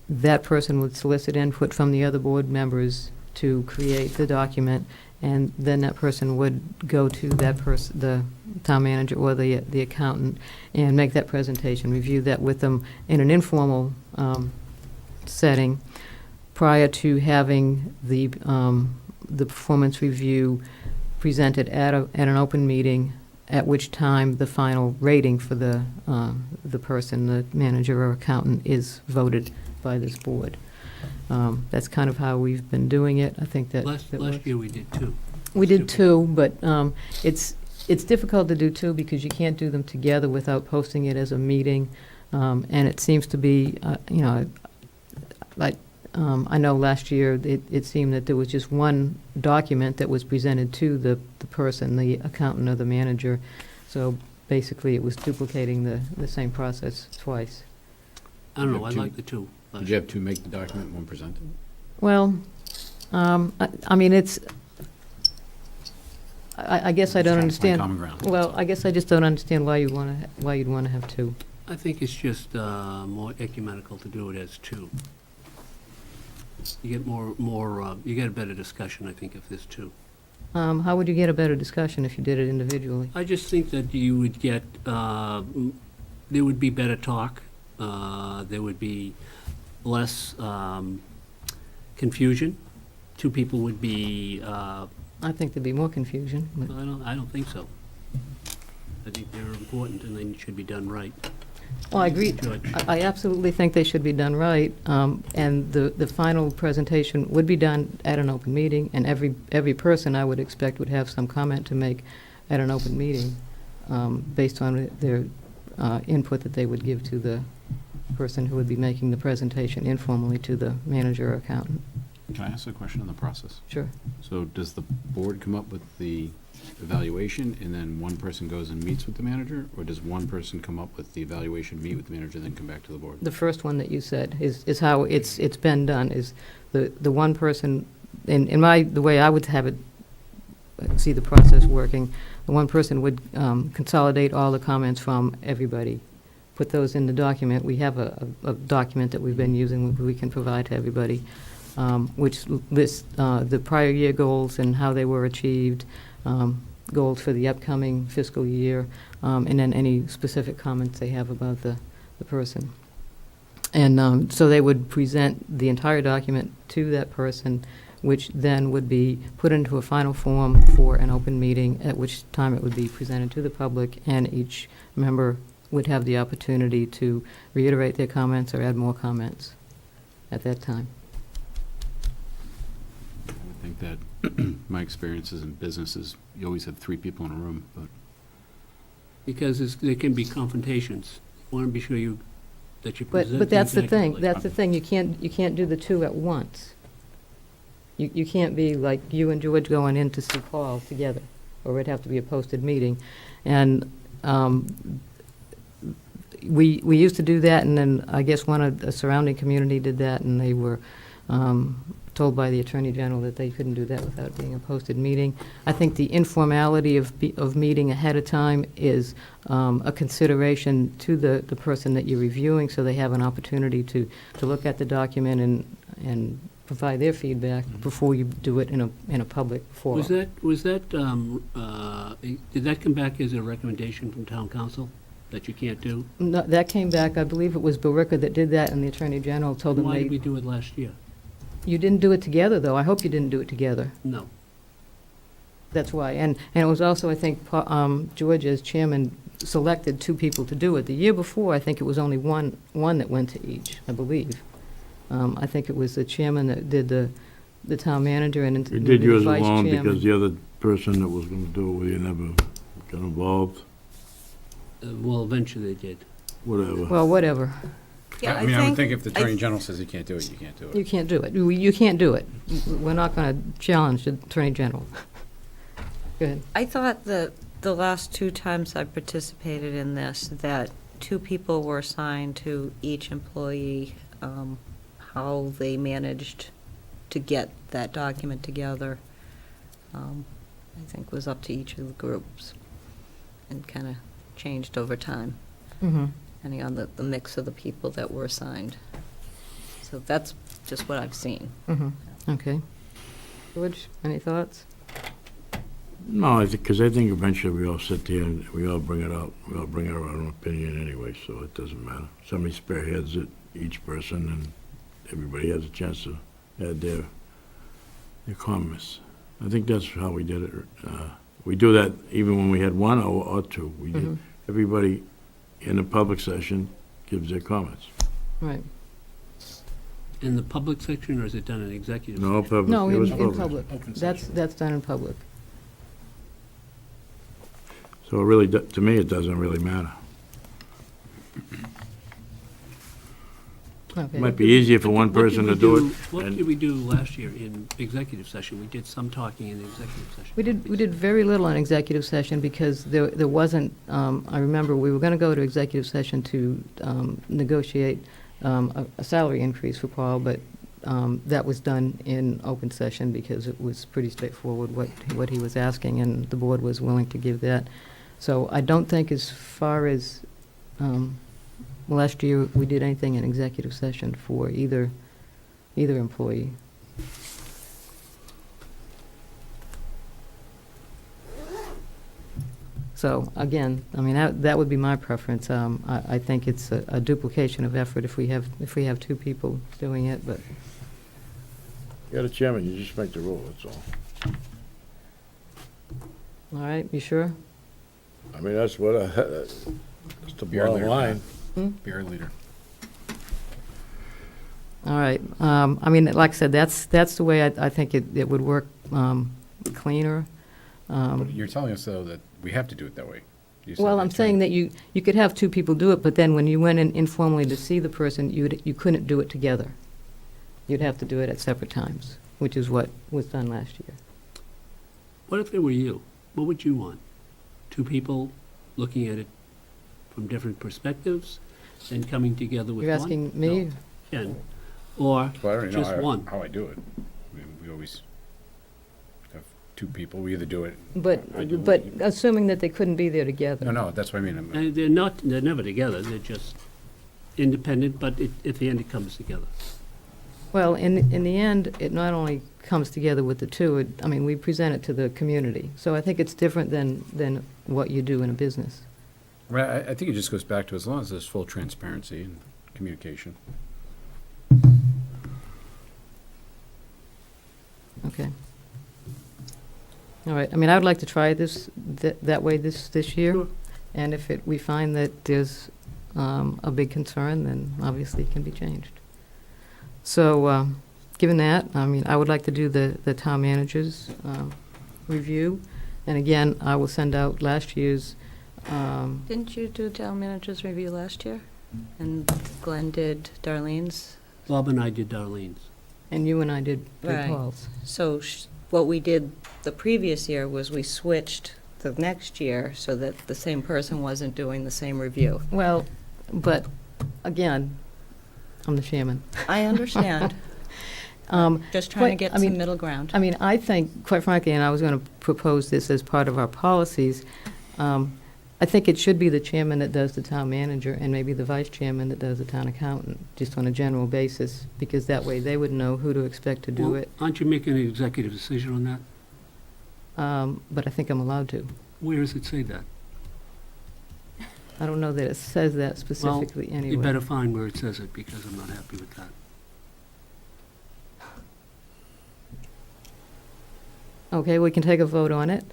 That person would solicit input from the other board members to create the document, and then that person would go to that person, the town manager or the accountant, and make that presentation, review that with them in an informal setting prior to having the performance review presented at an open meeting, at which time the final rating for the person, the manager or accountant, is voted by this board. That's kind of how we've been doing it. I think that Last works. year we did two. We did two, but it's difficult to do two because you can't do them together without posting it as a meeting. And it seems to be, like, I know last year it seemed that there was just one document that was presented to the person, the accountant or the manager. So basically it was duplicating the same process twice. I don't know, I like the two. Did you have two make the document, one presented? Well, I mean, it's, I guess I don't Trying to find understand. common ground. Well, I guess I just don't understand why you'd want to have two. I think it's just more ecumenical to do it as two. You get you get a better discussion, I think, if there's two. How would you get a better discussion if you did it individually? I just think that you would get, there would be better talk, there would be less confusion. Two people would be, I think there'd be more confusion. But I don't think so. I think they're important and they should be done right. Well, I agree. George. I absolutely think they should be done right, and the final presentation would be done at an open meeting, and every person, I would expect, would have some comment to make at an open meeting, based on their input that they would give to the person who would be making the presentation informally to the manager or accountant. Can I ask a question on the process? Sure. So does the board come up with the evaluation, and then one person goes and meets with the manager? Or does one person come up with the evaluation, meet with the manager, then come back to the board? The first one that you said is how it's been done, is the one person, in the way I would have it, see the process working, the one person would consolidate all the comments from everybody, put those in the document. We have a document that we've been using, we can provide to everybody, which lists the prior year goals and how they were achieved, goals for the upcoming fiscal year, and then any specific comments they have about the person. And so they would present the entire document to that person, which then would be put into a final form for an open meeting, at which time it would be presented to the public, and each member would have the opportunity to reiterate their comments or add more comments at that time. I think that my experiences in businesses, you always have three people in a room, but Because there can be confrontations. I want to be sure that you present But that's the things thing, accurately. that's the thing, you can't do the two at once. You can't be like you and George going in to see Paul together, or it'd have to be a posted meeting. And we used to do that, and then I guess one of the surrounding community did that, and they were told by the Attorney General that they couldn't do that without being a posted meeting. I think the informality of meeting ahead of time is a consideration to the person that you're reviewing, so they have an opportunity to look at the document and provide their feedback before you do it in a public forum. Was that, did that come back as a recommendation from town council that you can't do? No, that came back, I believe it was Barica that did that, and the Attorney General told them Why they... did we do it last year? You didn't do it together, though. I hope you didn't do it together. No. That's why. And it was also, I think, George, as chairman, selected 2 people to do it. The year before, I think it was only one that went to each, I believe. I think it was the chairman that did the town manager and We maybe did the yours vice alone chairman. because the other person that was gonna do it, with you never got involved, Well, eventually they did. whatever. Well, whatever. Yeah, I mean, I would think if the Attorney General says you can't do it, you can't do You it. can't do it. You can't do it. We're not going to challenge the Attorney General. Go ahead. I thought that the last 2 times I participated in this, that 2 people were assigned to each employee, how they managed to get that document together, I think was up to each of the groups and kind of changed over time, Mm-hmm. depending on the mix of the people that were assigned. So that's just what I've seen. Mm-hmm. Okay. George, any thoughts? No, because I think eventually we all sit there and we all bring it out. We all bring our own opinion anyway, so it doesn't matter. Somebody spearheads it, each person, and everybody has a chance to add their comments. I think that's how we did it. We do that even when we had 1 or 2. We did. Mhm. Everybody in the public session gives their comments. Right. In the public section, or is it done in executive? No, session? public. No, it was in public. Open That's session. done in public. So it really, to me, it doesn't really matter. Okay. It might be easier for one What did person we to do it. What and- did we do last year in executive session? We did some talking in the executive session. We did very little in executive session because there wasn't, I remember we were going to go to executive session to negotiate a salary increase for Paul, but that was done in open session because it was pretty straightforward what he was asking, and the board was willing to give that. So I don't think as far as last year we did anything in executive session for either employee. So, again, I mean, that would be my preference. I think it's a duplication of effort if we have 2 people doing it, but, You're the chairman, you just make the rule, that's all. all right, you sure? I mean, that's what, that's the Be our bottom leader. line. Be our leader. All right. I mean, like I said, that's the way I think it would work cleaner. But you're telling us, though, that we have to do it that way. You said Well, that I'm too. saying that you could have 2 people do it, but then when you went in informally to see the person, you couldn't do it together. You'd have to do it at separate times, which is what was done last year. What if it were you? What would you want? 2 people looking at it from different perspectives and coming together with one? You're asking me? No, Ken. Or Well, I already know just one? how I do it. I mean, we always have 2 people. We either do it. But I do- assuming that they couldn't be there together. No, that's what I mean. They're never together. They're just independent, but at the end it comes together. Well, in the end, it not only comes together with the 2, I mean, we present it to the community. So I think it's different than what you do in a business. I think it just goes back to as long as there's full transparency and communication. Okay. All right, I mean, I would like to try this, that way this year. Sure. And if we find that there's a big concern, then obviously it can be changed. So, given that, I mean, I would like to do the town manager's review. And again, I will send out last year's, Didn't you do town manager's review last year? And Glenn did Darlene's? Bob and I did Darlene's. And you and I did Right. Paul's. So what we did the previous year was we switched the next year so that the same person wasn't doing the same review. Well, but, again, I'm the chairman. I understand. Just trying to get some middle ground. I mean, I think, quite frankly, and I was going to propose this as part of our policies, I think it should be the chairman that does the town manager and maybe the vice chairman that does the town accountant, just on a general basis, because that way they would know who to expect to do Well, it. aren't you making an executive decision on that? But I think I'm allowed to. Where does it say that? I don't know that it says that specifically anyway. You better find where it says it, because I'm not happy with that. Okay, we can take a vote on it.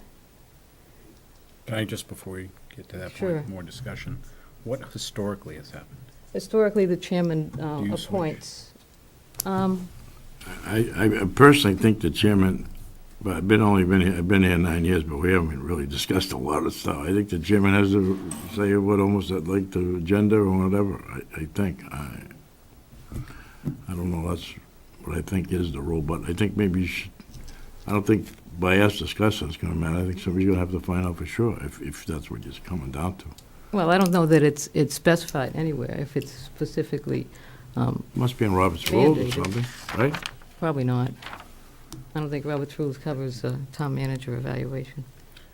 Can I just, before we get to that Sure. point, more discussion, what historically has happened? Historically, the chairman you switch? appoints. I personally think the chairman, but I've been here 9 years, but we haven't really discussed a lot of stuff. I think the chairman has to say what almost like the agenda or whatever, I think. I don't know, that's what I think is the rule, but I think maybe you should, I don't think by us discussing it's gonna matter. I think somebody's gonna have to find out for sure, if that's what it's coming down to. Well, I don't know that it's specified anywhere, if it's specifically, Must be in Robert's rules or Mandated. something, right? probably not. I don't think Robert's Rules covers town manager evaluation.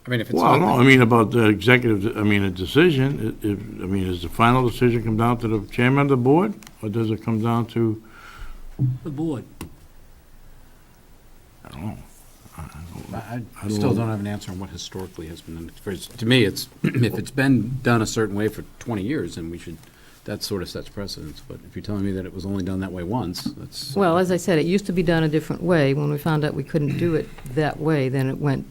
I mean, if it's Well, not, no, I mean about the executive, I mean, a decision, I mean, does the final decision come down to the chairman of the board? Or does it come down to, The board. I don't know. I I still don't- don't have an answer on what historically has been done. To me, it's, if it's been done a certain way for 20 years, then we should, that sort of sets precedence. But if you're telling me that it was only done that way once, that's. Well, as I said, it used to be done a different way. When we found out we couldn't do it that way, then it went,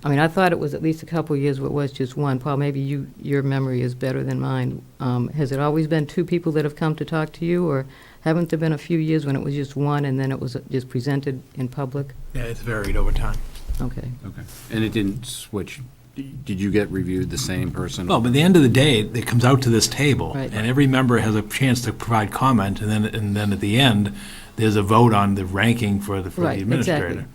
I mean, I thought it was at least a couple of years where it was just one. Paul, maybe your memory is better than mine. Has it always been two people that have come to talk to you, or haven't there been a few years when it was just one and then it was just presented in public? Yeah, it's varied over time. Okay. Okay. And it didn't switch. Did you get reviewed the same person? Well, but at the end of the day, it comes out to this table, Right. and every member has a chance to provide comment, and then at the end, there's a vote on the ranking for the Right, administrator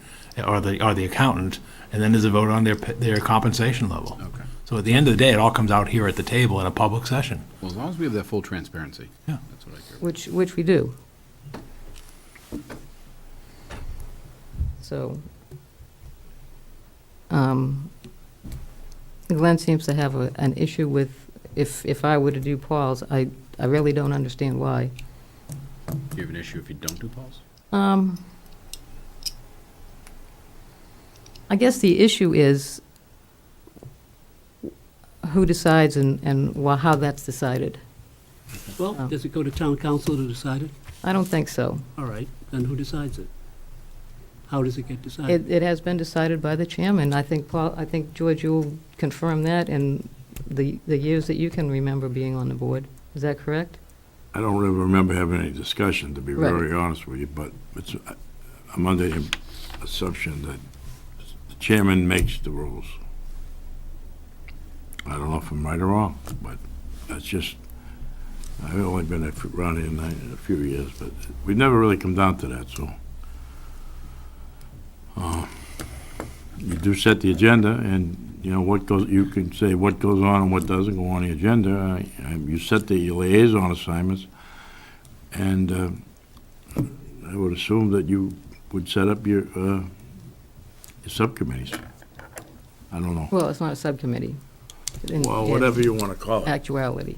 or the accountant, and then there's a vote on their compensation level. Okay. So at the end of the day, it all comes out here at the table in a public session. Well, as long as we have that full transparency. Yeah. That's what I care about. Which we do. So, Glenn seems to have an issue with, if I were to do Paul's, I really don't understand why. Do you have an issue if you don't do Paul's? I guess the issue is who decides and how that's decided. Well, Oh. does it go to town council to decide it? I don't think so. All right, then who decides it? How does it get decided? It has been decided by the chairman. I think, Paul, George, you'll confirm that in the years that you can remember being on the board. Is that correct? I don't really remember having any discussion, to be Right. very honest with you, but I'm under the assumption that the chairman makes the rules. I don't know if I'm right or wrong, but that's just, I've only been around here a few years, but we've never really come down to that, so. You do set the agenda, and, you know, you can say what goes on and what doesn't go on the agenda. You set the liaison assignments, and I would assume that you would set up your subcommittees. I don't know. Well, it's not a subcommittee. Well, whatever you want to call it. Actuality.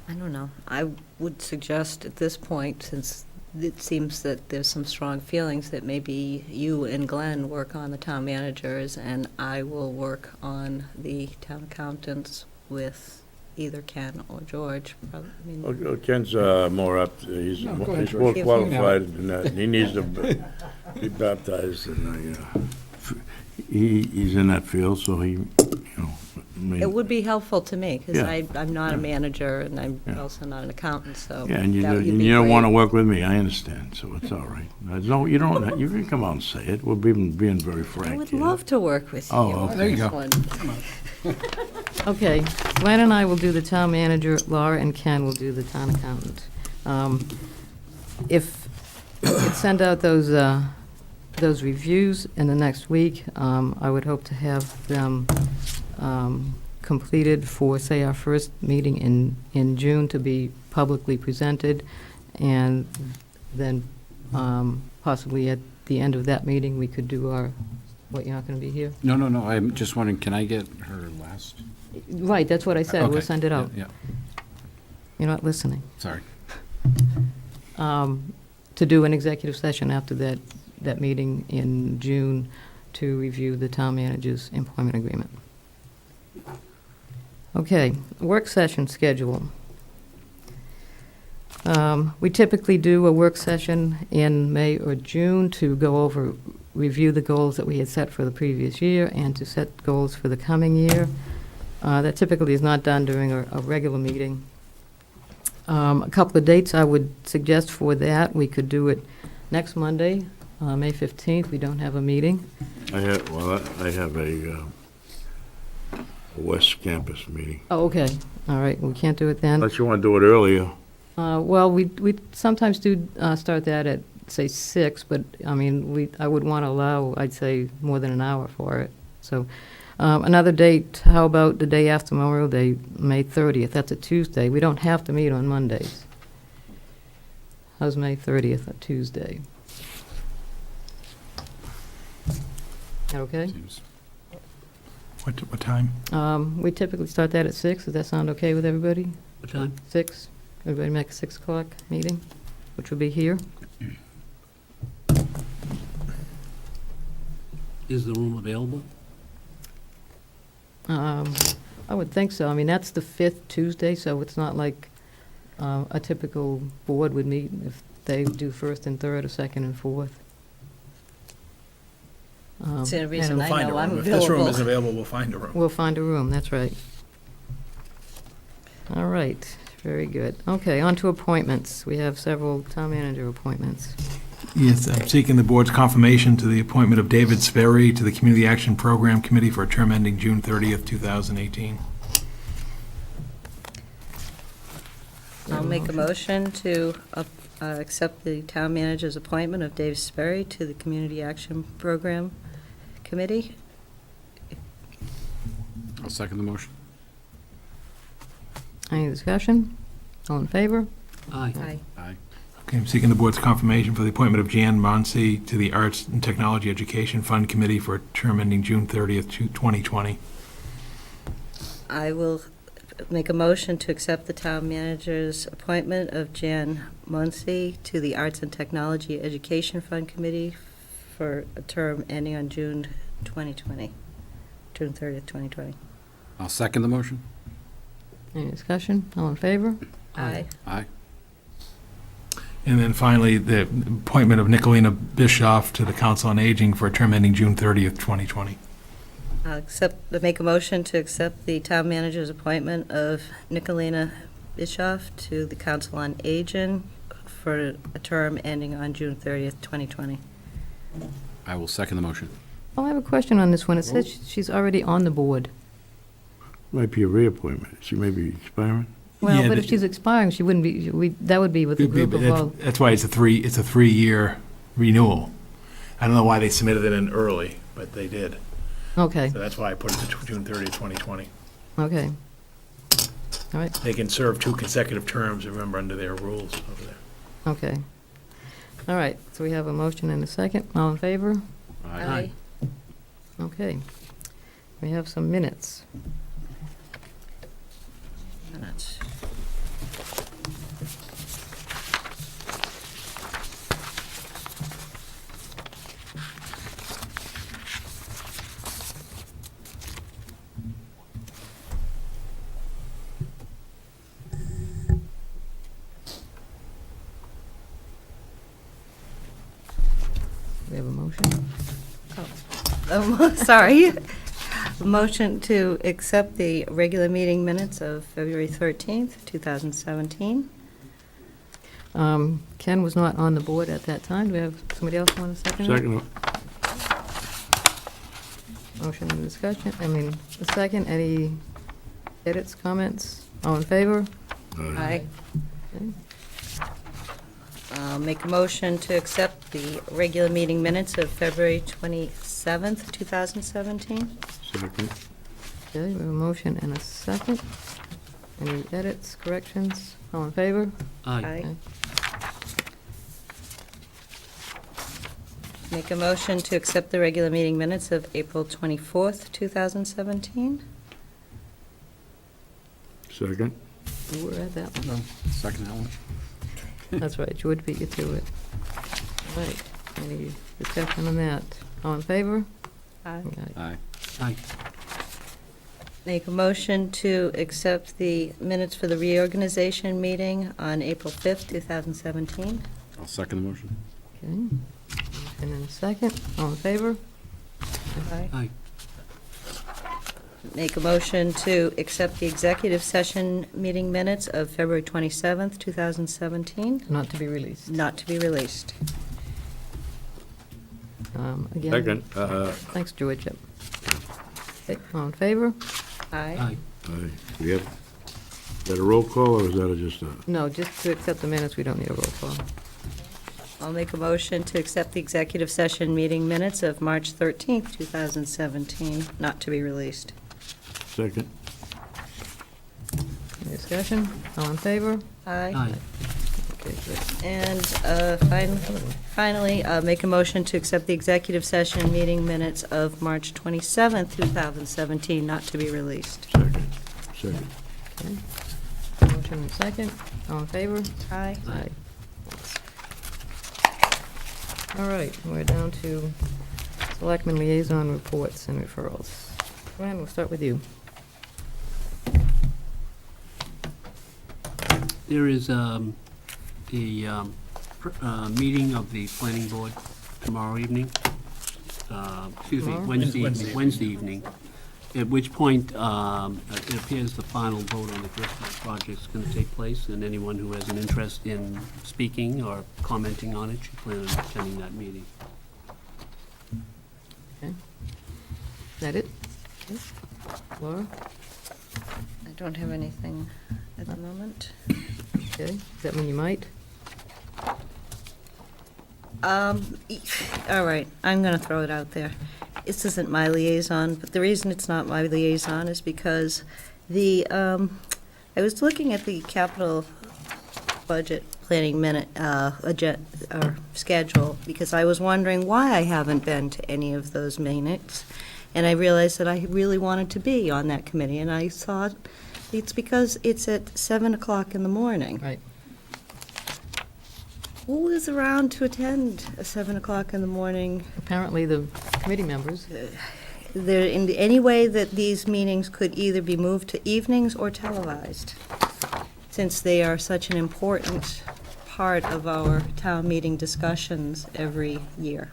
I don't know. I would suggest at this point, since it seems that there's some strong feelings, that maybe you and Glenn work on the town managers, and I will work on the town accountants with either Ken or George. Probably, I mean, Well, Ken's more up, he's No, go ahead, he's more George. qualified than that. He needs to be baptized, and he's in that field, so he, you know, I mean. It would be helpful to me, because Yeah. I'm not a Yeah. manager, and I'm Yeah. also not an accountant, so. Yeah, and you that would don't, be you don't great. want to work with me, I understand, so it's all right. No, you don't, you can come out and say it, we're being very frank I would here. love to work with you. Oh, on okay. There you this go. one. Okay, Glenn and I will do the town manager, Laura and Ken will do the town accountant. If you could send out those reviews in the next week, I would hope to have them completed for, say, our first meeting in June to be publicly presented, and then possibly at the end of that meeting, we could do our, what, you're not going to be here? No, I'm just wondering, can I get her last? Right, that's what I said, we'll Okay, send it out. Yeah, You're not listening. sorry. To do an executive session after that meeting in June to review the town manager's employment agreement. Okay, work session schedule. We typically do a work session in May or June to go over, review the goals that we had set for the previous year and to set goals for the coming year. That typically is not done during a regular meeting. A couple of dates I would suggest for that. We could do it next Monday, May 15th. We don't have a meeting. I have a West Campus meeting. Oh, okay. All right, we can't do it then. Unless you want to do it earlier. Well, we sometimes do start that at, say, 6, but, I mean, I would want to allow, I'd say, more than an hour for it. So another date, how about the day after Memorial Day, May 30th? That's a Tuesday. We don't have to meet on Mondays. How's May 30th, a Tuesday? Okay? Seems- What time? We typically start that at 6. Does that sound okay with everybody? What time? 6? Everybody make a 6 o'clock meeting, which will be here. Is the room available? I would think so. I mean, that's the 5th Tuesday, so it's not like a typical board would meet if they do first and third or second and fourth. It's the only reason We'll I find a know I'm room. If this room available. isn't available, we'll find a room. We'll find a room, that's right. All right, very good. Okay, on to appointments. We have several town manager appointments. Yes, I'm seeking the board's confirmation to the appointment of David Sperry to the Community Action Program Committee for a term ending June 30th, 2018. I'll make a motion to accept the town manager's appointment of Dave Sperry to the Community Action Program Committee. I'll second the motion. Any discussion? All in favor? Aye. Aye. Aye. Okay, I'm seeking the board's confirmation for the appointment of Jan Monsi to the Arts and Technology Education Fund Committee for a term ending June 30th, 2020. I will make a motion to accept the town manager's appointment of Jan Muncy to the Arts and Technology Education Fund Committee for a term ending on June 2020, June 30th, 2020. I'll second the motion. Any discussion? All in favor? Aye. Aye. And then finally, the appointment of Nicolina Bischoff to the Council on Aging for a term ending June 30th, 2020. I'll make a motion to accept the town manager's appointment of Nicolina Bischoff to the Council on Aging for a term ending on June 30th, 2020. I will second the motion. Oh, I have a question on this one. It says she's already on the board. Might be a reappointment. She may be expiring. Well, Yeah, but the- if she's expiring, she wouldn't be, that would be with a group of all. That's why it's a 3-year renewal. I don't know why they submitted it in early, but they did. Okay, So that's why I put it to June 30th, 2020. okay. All right, They can serve 2 consecutive terms, remember, under their rules over there. okay. All right, so we have a motion and a second. All in favor? Aye. Okay. We have some minutes. Minutes. We have a motion. Sorry. Motion to accept the regular meeting minutes of February 13th, 2017. Ken was not on the board at that time. Do we have somebody else want to second it? Second, Motion and discussion, a second. Any Edits, comments? All in favor? Aye. Okay. I'll make a motion to accept the regular meeting minutes of February 27th, 2017. Second. Okay, we have a motion and a second. Any edits, corrections? All in favor? Aye. Make a motion to accept the regular meeting minutes of April 24th, 2017. Second. You were at that one. Second that one. That's right, George beat you to it. All right, any discussion on that? All in favor? Aye. Aye. Aye. Make a motion to accept the minutes for the reorganization meeting on April 5th, 2017. I'll second the motion. Okay, and then a second, all in favor? Aye. Aye. Make a motion to accept the executive session meeting minutes of February 27th, 2017, Not to be released. not to be released. Again. Second. Thanks, George. Yep. Okay, all in favor? Aye. Aye. Aye. We have, is that a roll call, or is that just a? No, just to accept the minutes, we don't need a roll call. I'll make a motion to accept the executive session meeting minutes of March 13th, 2017, not to be released. Second. Any discussion? All in favor? Aye. Aye. Okay, good. And finally, make a motion to accept the executive session meeting minutes of March 27th, 2017, not to be released. Second. Second. Okay. Motion and second, all in favor? Aye. Aye. All right, we're down to Selectmen liaison reports and referrals. Glenn, we'll start with you. There is a meeting of the planning board tomorrow evening. Excuse me, Tomorrow? Wednesday evening, at which point it appears the final vote on the Christmas project is going to take place, and anyone who has an interest in speaking or commenting on it should plan on attending that meeting. Okay. Is that it? Okay. Laura? I don't have anything at the moment. Okay, does that mean you might? All right, I'm going to throw it out there. This isn't my liaison, but the reason it's not my liaison is because I was looking at the capital budget planning schedule, because I was wondering why I haven't been to any of those meetings, and I realized that I really wanted to be on that committee, and I thought it's because it's at 7 o'clock in the morning. Right. Who is around to attend a 7 o'clock in the morning? Apparently the committee members. There, in any way that these meetings could either be moved to evenings or televised, since they are such an important part of our town meeting discussions every year.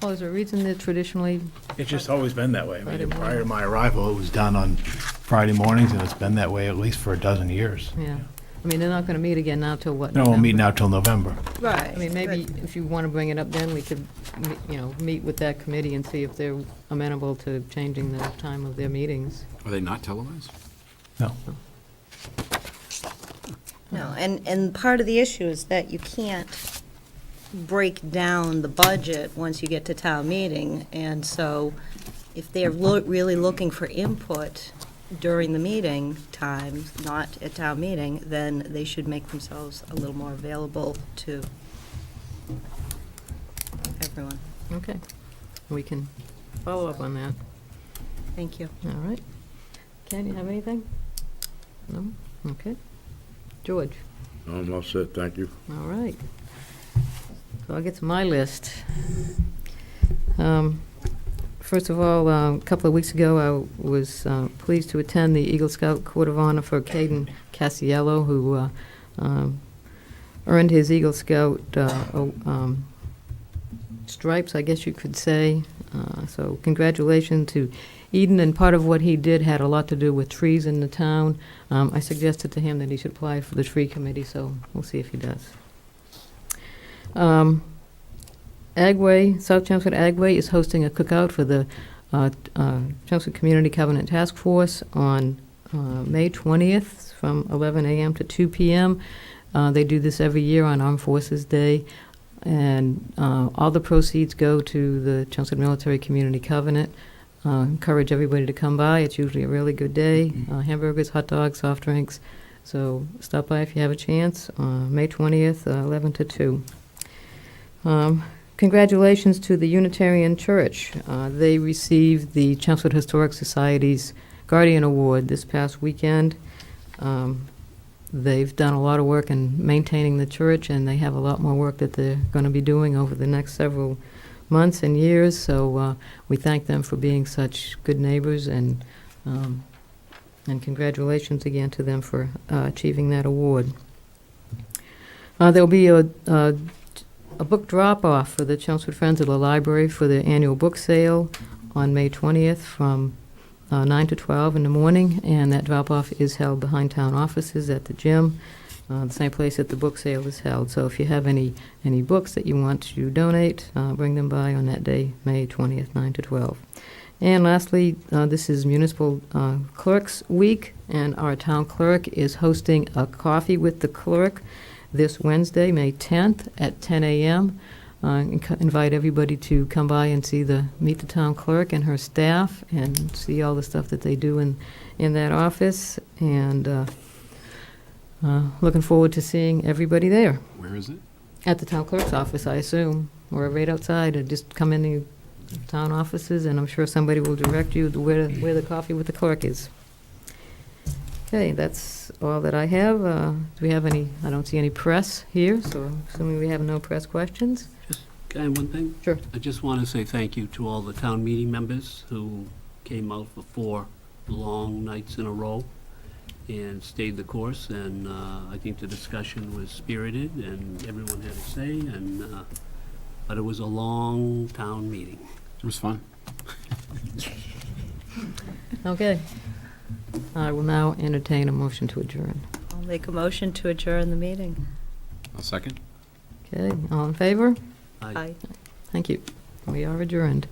Well, is there a reason that traditionally, It's just always been that way. I Friday mean, morning. prior to my arrival, it was done on Friday mornings, and it's been that way at least for a dozen years. yeah, I mean, they're not going to meet again now till what? No, we'll meet November? now till November. Right. I mean, maybe if you want to bring it up then, we could, meet with that committee and see if they're amenable to changing the time of their meetings. Are they not televised? No. No, and part of the issue is that you can't break down the budget once you get to town meeting, and so if they're really looking for input during the meeting times, not at town meeting, then they should make themselves a little more available to everyone. Okay, we can follow up on that. Thank you. All right. Ken, you have anything? No? Okay. George? I'm all set, thank you. All right. So I'll get to my list. First of all, a couple of weeks ago, I was pleased to attend the Eagle Scout Court of Honor for Caden Casiello, who earned his Eagle Scout stripes, I guess you could say. So congratulations to Eden, and part of what he did had a lot to do with trees in the town. I suggested to him that he should apply for the tree committee, so we'll see if he does. Agway, South Chelmsford Agway is hosting a cookout for the Chelmsford Community Covenant Task Force on May 20th from 11 a.m. to 2 p.m. They do this every year on Armed Forces Day, and all the proceeds go to the Chelmsford Military Community Covenant. Encourage everybody to come by. It's usually a really good day. Hamburgers, hot dogs, soft drinks. So stop by if you have a chance. May 20th, 11 to 2. Congratulations to the Unitarian Church. They received the Chelmsford Historic Society's Guardian Award this past weekend. They've done a lot of work in maintaining the church, and they have a lot more work that they're going to be doing over the next several months and years. So we thank them for being such good neighbors, and congratulations again to them for achieving that award. There'll be a book drop-off for the Chelmsford Friends of the Library for their annual book sale on May 20th from 9 to 12 in the morning, and that drop-off is held behind town offices at the gym, the same place that the book sale is held. So if you have any books that you want to donate, bring them by on that day, May 20th, 9 to 12. And lastly, this is Municipal Clerks Week, and our town clerk is hosting a coffee with the clerk this Wednesday, May 10th at 10 a.m. Invite everybody to come by and meet the town clerk and her staff and see all the stuff that they do in that office. And looking forward to seeing everybody there. Where is it? At the town clerk's office, I assume, or right outside, or just come in the town offices, and I'm sure somebody will direct you to where the coffee with the clerk is. Okay, that's all that I have. Do we have any? I don't see any press here, so assuming we have no press questions. Can I have one thing? Sure. I just want to say thank you to all the town meeting members who came out for 4 long nights in a row and stayed the course, and I think the discussion was spirited, and everyone had a say, and but it was a long town meeting. It was fun. Okay. I will now entertain a motion to adjourn. I'll make a motion to adjourn the meeting. I'll second. Okay, all in favor? Aye. Aye. Thank you. We are adjourned.